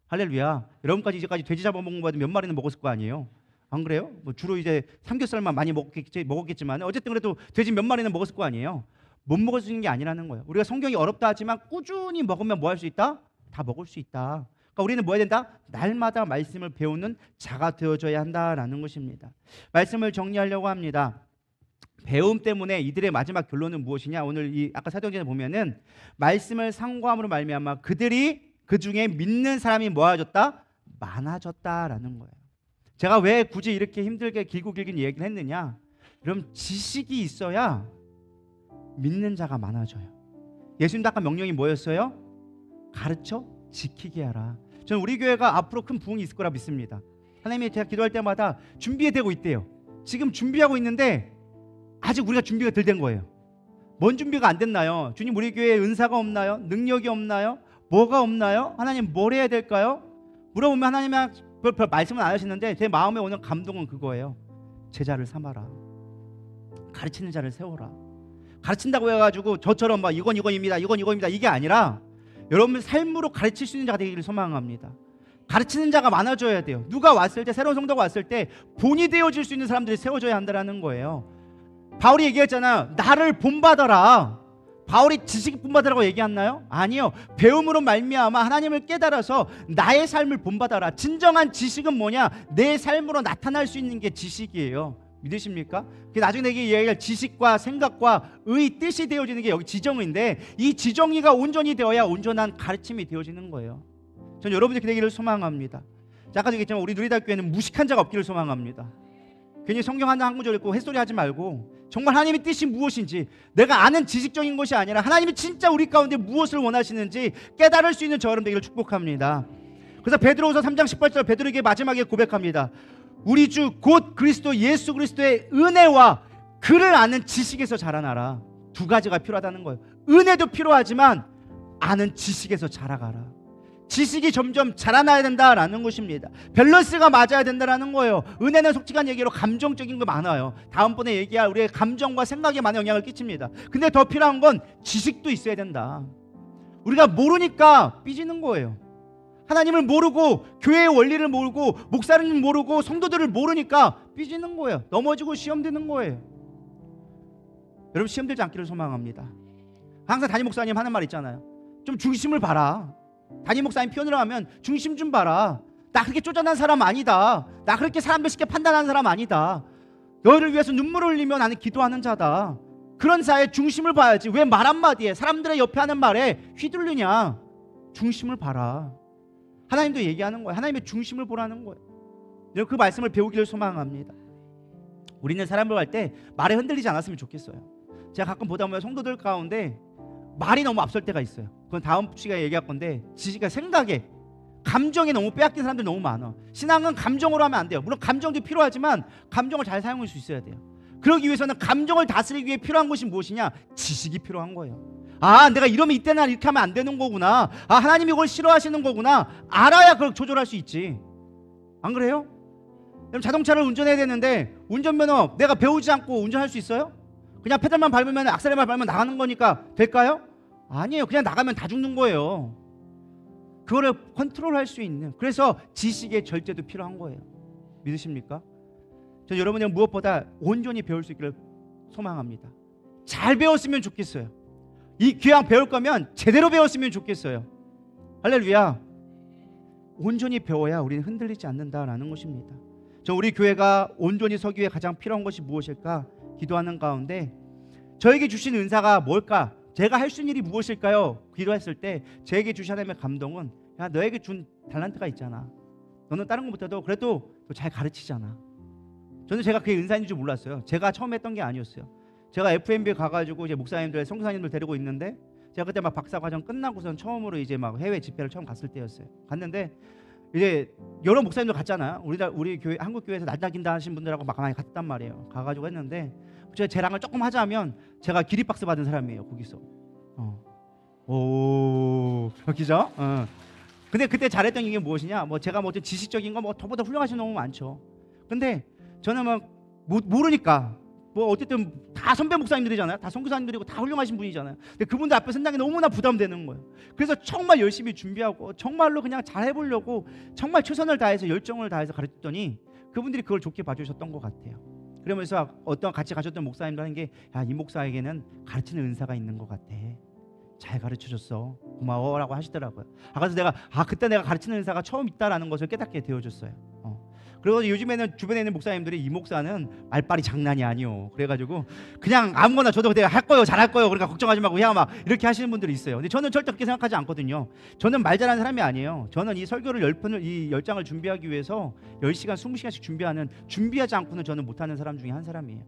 할렐루야. 여러분까지 이제까지 돼지 잡아먹은 거 몇 마리는 먹었을 거 아니에요? 안 그래요? 뭐 주로 이제 삼겹살만 많이 먹었겠지만 어쨌든 그래도 돼지 몇 마리는 먹었을 거 아니에요? 못 먹을 수 있는 게 아니라는 거예요. 우리가 성경이 어렵다 하지만 꾸준히 먹으면 뭐 할 수 있다? 다 먹을 수 있다. 그러니까 우리는 뭐 해야 된다? 날마다 말씀을 배우는 자가 되어줘야 한다라는 것입니다. 말씀을 정리하려고 합니다. 배움 때문에 이들의 마지막 결론은 무엇이냐? 오늘 이 아까 사도행전에 보면은 말씀을 상고함으로 말미암아 그들이 그 중에 믿는 사람이 뭐하졌다? 많아졌다라는 거예요. 제가 왜 굳이 이렇게 힘들게 길고 길긴 얘기를 했느냐? 그럼 지식이 있어야 믿는 자가 많아져요. 예수님 아까 명령이 뭐였어요? 가르쳐 지키게 하라. 저는 우리 교회가 앞으로 큰 부흥이 있을 거라 믿습니다. 하나님이 제가 기도할 때마다 준비되고 있대요. 지금 준비하고 있는데 아직 우리가 준비가 덜 된 거예요. 뭔 준비가 안 됐나요? 주님, 우리 교회에 은사가 없나요? 능력이 없나요? 뭐가 없나요? 하나님 뭘 해야 될까요? 물어보면 하나님은 별 말씀은 안 하시는데 제 마음에 오는 감동은 그거예요. 제자를 삼아라. 가르치는 자를 세워라. 가르친다고 해가지고 저처럼 막 이건입니다 이게 아니라 여러분 삶으로 가르칠 수 있는 자가 되기를 소망합니다. 가르치는 자가 많아져야 돼요. 누가 왔을 때, 새로운 성도가 왔을 때 본이 되어질 수 있는 사람들이 세워져야 한다는 거예요. 바울이 얘기했잖아요. 나를 본받아라. 바울이 지식 본받으라고 얘기했나요? 아니요. 배움으로 말미암아 하나님을 깨달아서 나의 삶을 본받아라. 진정한 지식은 뭐냐? 내 삶으로 나타날 수 있는 게 지식이에요. 믿으십니까? 나중에 내게 얘기할 지식과 생각과 의 뜻이 되어지는 게 여기 지정의인데, 이 지정의가 온전히 되어야 온전한 가르침이 되어지는 거예요. 저는 여러분들이 그 되기를 소망합니다. 아까 얘기했지만 우리 누리다교회는 무식한 자가 없기를 소망합니다. 괜히 성경 한 구절 읽고 햇소리 하지 말고 정말 하나님의 뜻이 무엇인지, 내가 아는 지식적인 것이 아니라 하나님이 진짜 우리 가운데 무엇을 원하시는지 깨달을 수 있는 저 여러분 되기를 축복합니다. 그래서 베드로후서 3장 18절 베드로에게 마지막에 고백합니다. 우리 주 곧 그리스도 예수 그리스도의 은혜와 그를 아는 지식에서 자라나라. 두 가지가 필요하다는 거예요. 은혜도 필요하지만 아는 지식에서 자라가라. 지식이 점점 자라나야 된다라는 것입니다. 밸런스가 맞아야 된다라는 거예요. 은혜는 솔직한 얘기로 감정적인 거 많아요. 다음번에 얘기할 우리의 감정과 생각에 많은 영향을 끼칩니다. 근데 더 필요한 건 지식도 있어야 된다. 우리가 모르니까 삐지는 거예요. 하나님을 모르고 교회의 원리를 모르고 목사님을 모르고 성도들을 모르니까 삐지는 거예요. 넘어지고 시험 드는 거예요. 여러분, 시험 들지 않기를 소망합니다. 항상 담임 목사님 하는 말 있잖아요. 좀 중심을 봐라. 담임 목사님 표현을 하면 중심 좀 봐라. 나 그렇게 쪼잔한 사람 아니다. 나 그렇게 사람들 쉽게 판단하는 사람 아니다. 너희를 위해서 눈물을 흘리며 나는 기도하는 자다. 그런 자의 중심을 봐야지. 왜 말 한마디에 사람들의 옆에 하는 말에 휘둘리냐. 중심을 봐라. 하나님도 얘기하는 거예요. 하나님의 중심을 보라는 거예요. 그 말씀을 배우기를 소망합니다. 우리는 사람을 할 때 말에 흔들리지 않았으면 좋겠어요. 제가 가끔 보다 보면 성도들 가운데 말이 너무 앞설 때가 있어요. 그건 다음 시간에 얘기할 건데, 지식과 생각에, 감정에 너무 빼앗긴 사람들 너무 많아. 신앙은 감정으로 하면 안 돼요. 물론 감정도 필요하지만 감정을 잘 사용할 수 있어야 돼요. 그러기 위해서는 감정을 다스리기 위해 필요한 것이 무엇이냐? 지식이 필요한 거예요. 아, 내가 이러면 이때는 이렇게 하면 안 되는 거구나. 아, 하나님이 이걸 싫어하시는 거구나. 알아야 그걸 조절할 수 있지. 안 그래요? 그럼 자동차를 운전해야 되는데 운전면허 내가 배우지 않고 운전할 수 있어요? 그냥 페달만 밟으면, 악셀만 밟으면 나가는 거니까 될까요? 아니에요. 그냥 나가면 다 죽는 거예요. 그거를 컨트롤할 수 있는, 그래서 지식의 절제도 필요한 거예요. 믿으십니까? 저 여러분이 무엇보다 온전히 배울 수 있기를 소망합니다. 잘 배웠으면 좋겠어요. 이 귀양 배울 거면 제대로 배웠으면 좋겠어요. 할렐루야. 온전히 배워야 우리는 흔들리지 않는다라는 것입니다. 저 우리 교회가 온전히 서기 위해 가장 필요한 것이 무엇일까 기도하는 가운데, 저에게 주신 은사가 뭘까? 제가 할 수 있는 일이 무엇일까요? 기도했을 때 저에게 주신 하나님의 감동은, 야, 너에게 준 달란트가 있잖아. 너는 다른 거 못해도 그래도 잘 가르치잖아. 저는 제가 그게 은사인 줄 몰랐어요. 제가 처음 했던 게 아니었어요. 제가 FMB 가가지고 이제 목사님들, 선교사님들 데리고 있는데, 제가 그때 막 박사과정 끝나고선 처음으로 이제 막 해외 집회를 처음 갔을 때였어요. 갔는데 이제 여러 목사님들 갔잖아요. 우리 교회, 한국 교회에서 날다긴다 하신 분들하고 막 많이 갔단 말이에요. 가가지고 했는데, 제가 자랑을 조금 하자면 제가 기립박수 받은 사람이에요. 거기서. 오, 그죠? 근데 그때 잘했던 게 무엇이냐? 뭐 제가 뭐 지식적인 거 뭐 저보다 훌륭하신 분 너무 많죠. 근데 저는 막 모르니까 뭐 어쨌든 다 선배 목사님들이잖아요. 다 선교사님들이고 다 훌륭하신 분이잖아요. 근데 그분들 앞에 선다는 게 너무나 부담되는 거예요. 그래서 정말 열심히 준비하고 정말로 그냥 잘 해보려고 정말 최선을 다해서 열정을 다해서 가르쳤더니 그분들이 그걸 좋게 봐주셨던 것 같아요. 그러면서 어떤 같이 가셨던 목사님들 하는 게, 야, 이 목사에게는 가르치는 은사가 있는 것 같아. 잘 가르쳐줬어. 고마워라고 하시더라고요. 그래서 내가 그때 내가 가르치는 은사가 처음 있다라는 것을 깨닫게 되어줬어요. 그리고 요즘에는 주변에 있는 목사님들이 이 목사는 말빨이 장난이 아니요. 그래가지고 그냥 아무거나 저도 내가 할 거요, 잘할 거요. 그러니까 걱정하지 말고 야 막 이렇게 하시는 분들이 있어요. 근데 저는 절대 그렇게 생각하지 않거든요. 저는 말 잘하는 사람이 아니에요. 저는 이 설교를 10편을 이 10장을 준비하기 위해서 10시간, 20시간씩 준비하지 않고는 저는 못하는 사람 중에 한 사람이에요.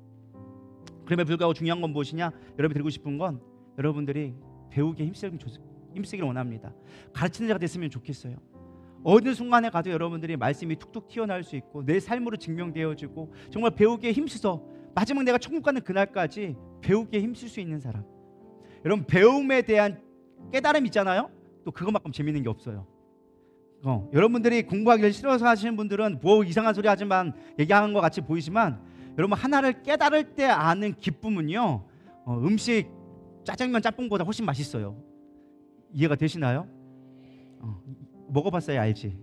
그럼에도 불구하고 중요한 건 무엇이냐? 여러분이 드리고 싶은 건 여러분들이 배우기에 힘쓰기를 원합니다. 가르치는 자가 됐으면 좋겠어요. 어느 순간에 가도 여러분들이 말씀이 툭툭 튀어나올 수 있고 내 삶으로 증명되어지고 정말 배우기에 힘써서 마지막 내가 천국 가는 그날까지 배우기에 힘쓸 수 있는 사람. 여러분, 배움에 대한 깨달음 있잖아요. 또 그것만큼 재밌는 게 없어요. 여러분들이 공부하기를 싫어서 하시는 분들은 뭐 이상한 소리 하지만 얘기하는 것 같이 보이지만 여러분, 하나를 깨달을 때 아는 기쁨은요, 음식 짜장면 짬뽕보다 훨씬 맛있어요. 이해가 되시나요? 먹어봤어야 알지.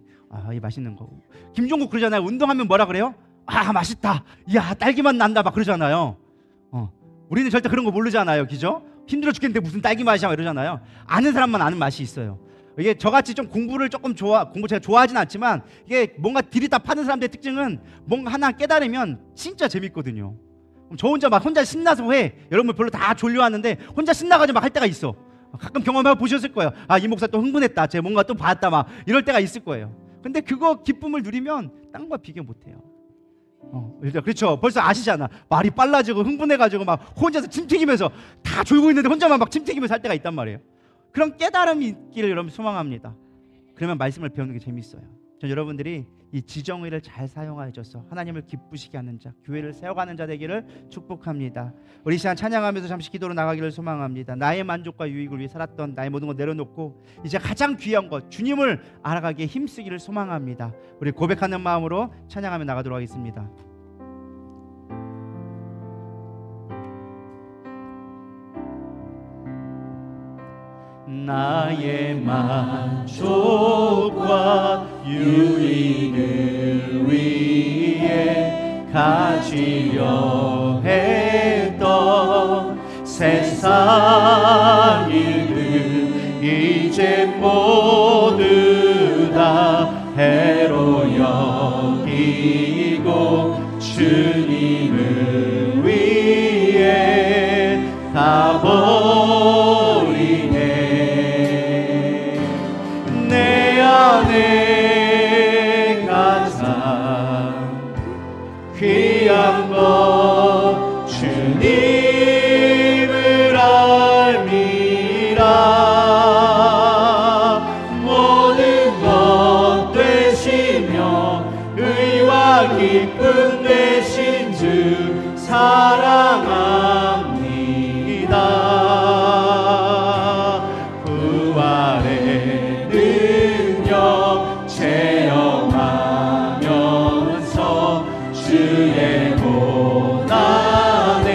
이 맛있는 거. 김종국 그러잖아요. 운동하면 뭐라 그래요? 맛있다. 야, 딸기맛 난다 막 그러잖아요. 우리는 절대 그런 거 모르잖아요. 그죠? 힘들어 죽겠는데 무슨 딸기 맛이야 이러잖아요. 아는 사람만 아는 맛이 있어요. 이게 저같이 좀 공부 제가 좋아하진 않지만 이게 뭔가 들이다 파는 사람들의 특징은 뭔가 하나 깨달으면 진짜 재밌거든요. 저 혼자 신나서 해. 여러분 별로 다 졸려하는데 혼자 신나가지고 막 할 때가 있어. 가끔 경험해 보셨을 거예요. 이 목사 또 흥분했다. 쟤 뭔가 또 봤다 막 이럴 때가 있을 거예요. 근데 그거 기쁨을 누리면 딴 거 비교 못해요. 그렇죠. 벌써 아시잖아. 말이 빨라지고 흥분해가지고 막 혼자서 침 튀기면서 다 졸고 있는데 혼자만 막 침 튀기면서 할 때가 있단 말이에요. 그런 깨달음이 있기를 여러분 소망합니다. 그러면 말씀을 배우는 게 재밌어요. 전 여러분들이 이 지정의를 잘 사용하셔서 하나님을 기쁘시게 하는 자, 교회를 세워가는 자 되기를 축복합니다. 우리 시간 찬양하면서 잠시 기도로 나가기를 소망합니다. 나의 만족과 유익을 위해 살았던 나의 모든 것 내려놓고 이제 가장 귀한 것 주님을 알아가기에 힘쓰기를 소망합니다. 우리 고백하는 마음으로 찬양하며 나가도록 하겠습니다. 나의 만족과 유익을 위해 가지려 했던 세상 일들 이제 모두 다 해로 여기고 주님을 위해 다 버리네. 내 안에 가장 귀한 것 주님을 알미라. 모든 것 되시며 의와 기쁨 되신 주 사랑합니다. 부활의 능력 체험하면서 주의 고난에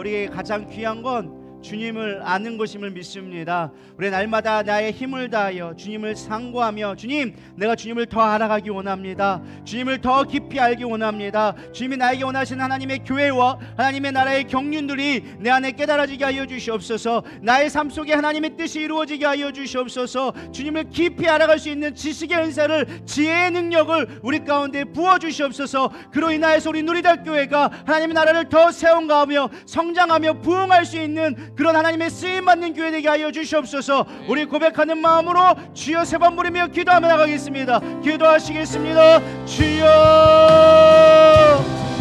우리에게 가장 귀한 건 주님을 아는 것임을 믿습니다. 우리 날마다 나의 힘을 다하여 주님을 상고하며, 주님, 내가 주님을 더 알아가기 원합니다. 주님을 더 깊이 알기 원합니다. 주님이 나에게 원하시는 하나님의 교회와 하나님의 나라의 경륜들이 내 안에 깨달아지게 하여 주시옵소서. 나의 삶 속에 하나님의 뜻이 이루어지게 하여 주시옵소서. 주님을 깊이 알아갈 수 있는 지식의 은사를, 지혜의 능력을 우리 가운데 부어주시옵소서. 그로 인하여서 우리 누리달 교회가 하나님의 나라를 더 세워가며 성장하며 부흥할 수 있는 그런 하나님의 쓰임받는 교회 되게 하여 주시옵소서. 우리 고백하는 마음으로 주여 세 번 부르며 기도하며 나가겠습니다. 기도하시겠습니다. 주여,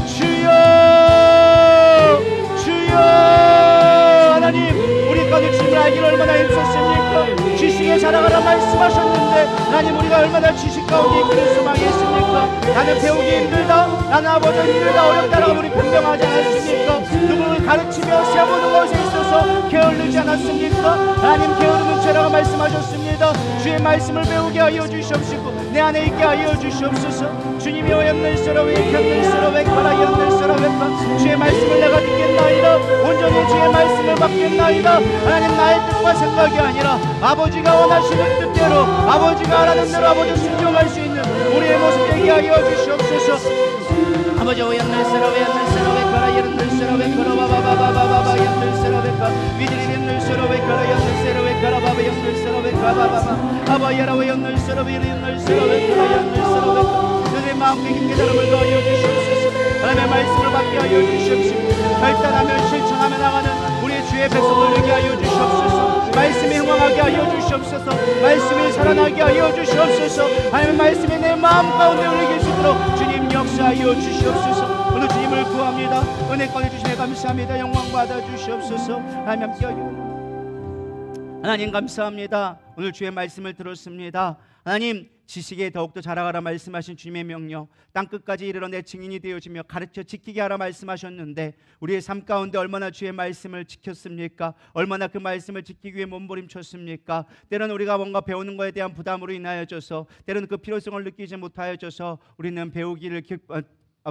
주여, 주여. 하나님, 우리 가운데 주님을 알기를 얼마나 힘썼습니까? 지식에 자라가라 말씀하셨는데 하나님, 우리가 얼마나 지식 가운데 있기를 소망했습니까? 나는 배우기 힘들다, 나는 아버지 힘들다, 어렵다라고 우리 변명하지 않았습니까? 누구를 가르치며 세워보는 것에 있어서 게을르지 않았습니까? 하나님, 게으름은 죄라고 말씀하셨습니다. 주의 말씀을 배우게 하여 주시옵시고 내 안에 있게 하여 주시옵소서. 주님이 오염날서라 웨이켰날서라 웨카라 연날서라 웨카. 주의 말씀을 내가 듣겠나이다. 온전히 주의 말씀을 받겠나이다. 하나님, 나의 뜻과 생각이 아니라 아버지가 원하시는 뜻대로, 아버지가 하라는 대로 아버지 순종할 수 있는 우리의 모습 되게 하여 주시옵소서. 아버지, 오염날서라 웨카라 연날서라 웨카라 바바바바바바 연날서라 웨카. 위들이 연날서라 웨카라 연날서라 웨카라 바바 연날서라 웨카 바바바. 아바야라 연날서라 위리 연날서라 웨카라 연날서라 웨카. 너의 마음에 깊게 다름을 더하여 주시옵소서. 하나님의 말씀을 받게 하여 주시옵시고 결단하며 실천하며 나가는 우리의 주의 백성을 되게 하여 주시옵소서. 말씀에 흥황하게 하여 주시옵소서. 말씀에 살아나게 하여 주시옵소서. 하나님의 말씀이 내 마음 가운데 울리게 주도록 주님 역사하여 주시옵소서. 오늘 주님을 구합니다. 은혜 꺼내 주시네 감사합니다. 영광 받아 주시옵소서. 하나님 함께 하여 하나님 감사합니다. 오늘 주의 말씀을 들었습니다. 하나님, 지식에 더욱더 자라가라 말씀하신 주님의 명령, 땅끝까지 이르러 내 증인이 되어지며 가르쳐 지키게 하라 말씀하셨는데 우리의 삶 가운데 얼마나 주의 말씀을 지켰습니까? 얼마나 그 말씀을 지키기 위해 몸부림쳤습니까? 때로는 우리가 뭔가 배우는 것에 대한 부담으로 인하여져서, 때로는 그 필요성을 느끼지 못하여져서 우리는 배우기를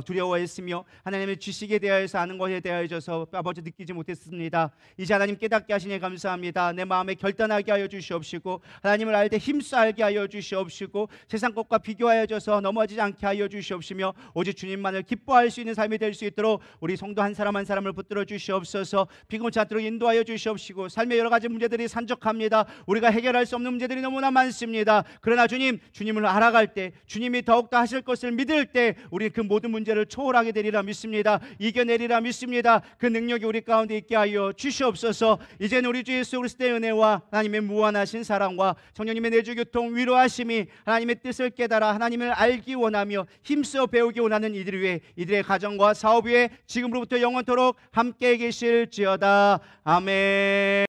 두려워했으며 하나님의 지식에 대하여서 아는 것에 대하여서 아버지 느끼지 못했습니다. 이제 하나님 깨닫게 하시니 감사합니다. 내 마음에 결단하게 하여 주시옵시고 하나님을 알 때 힘써 알게 하여 주시옵시고 세상 것과 비교하여져서 넘어지지 않게 하여 주시옵시며 오직 주님만을 기뻐할 수 있는 삶이 될 수 있도록 우리 성도 한 사람 한 사람을 붙들어 주시옵소서. 비금치 않도록 인도하여 주시옵시고 삶의 여러 가지 문제들이 산적합니다. 우리가 해결할 수 없는 문제들이 너무나 많습니다. 그러나 주님을 알아갈 때, 주님이 더욱더 하실 것을 믿을 때 우리 그 모든 문제를 초월하게 되리라 믿습니다. 이겨내리라 믿습니다. 그 능력이 우리 가운데 있게 하여 주시옵소서. 이제는 우리 주 예수 그리스도의 은혜와 하나님의 무한하신 사랑과 성령님의 내주 교통 위로하심이 하나님의 뜻을 깨달아 하나님을 알기 원하며 힘써 배우기 원하는 이들 위해, 이들의 가정과 사업 위에 지금으로부터 영원토록 함께 계실지어다. 아멘.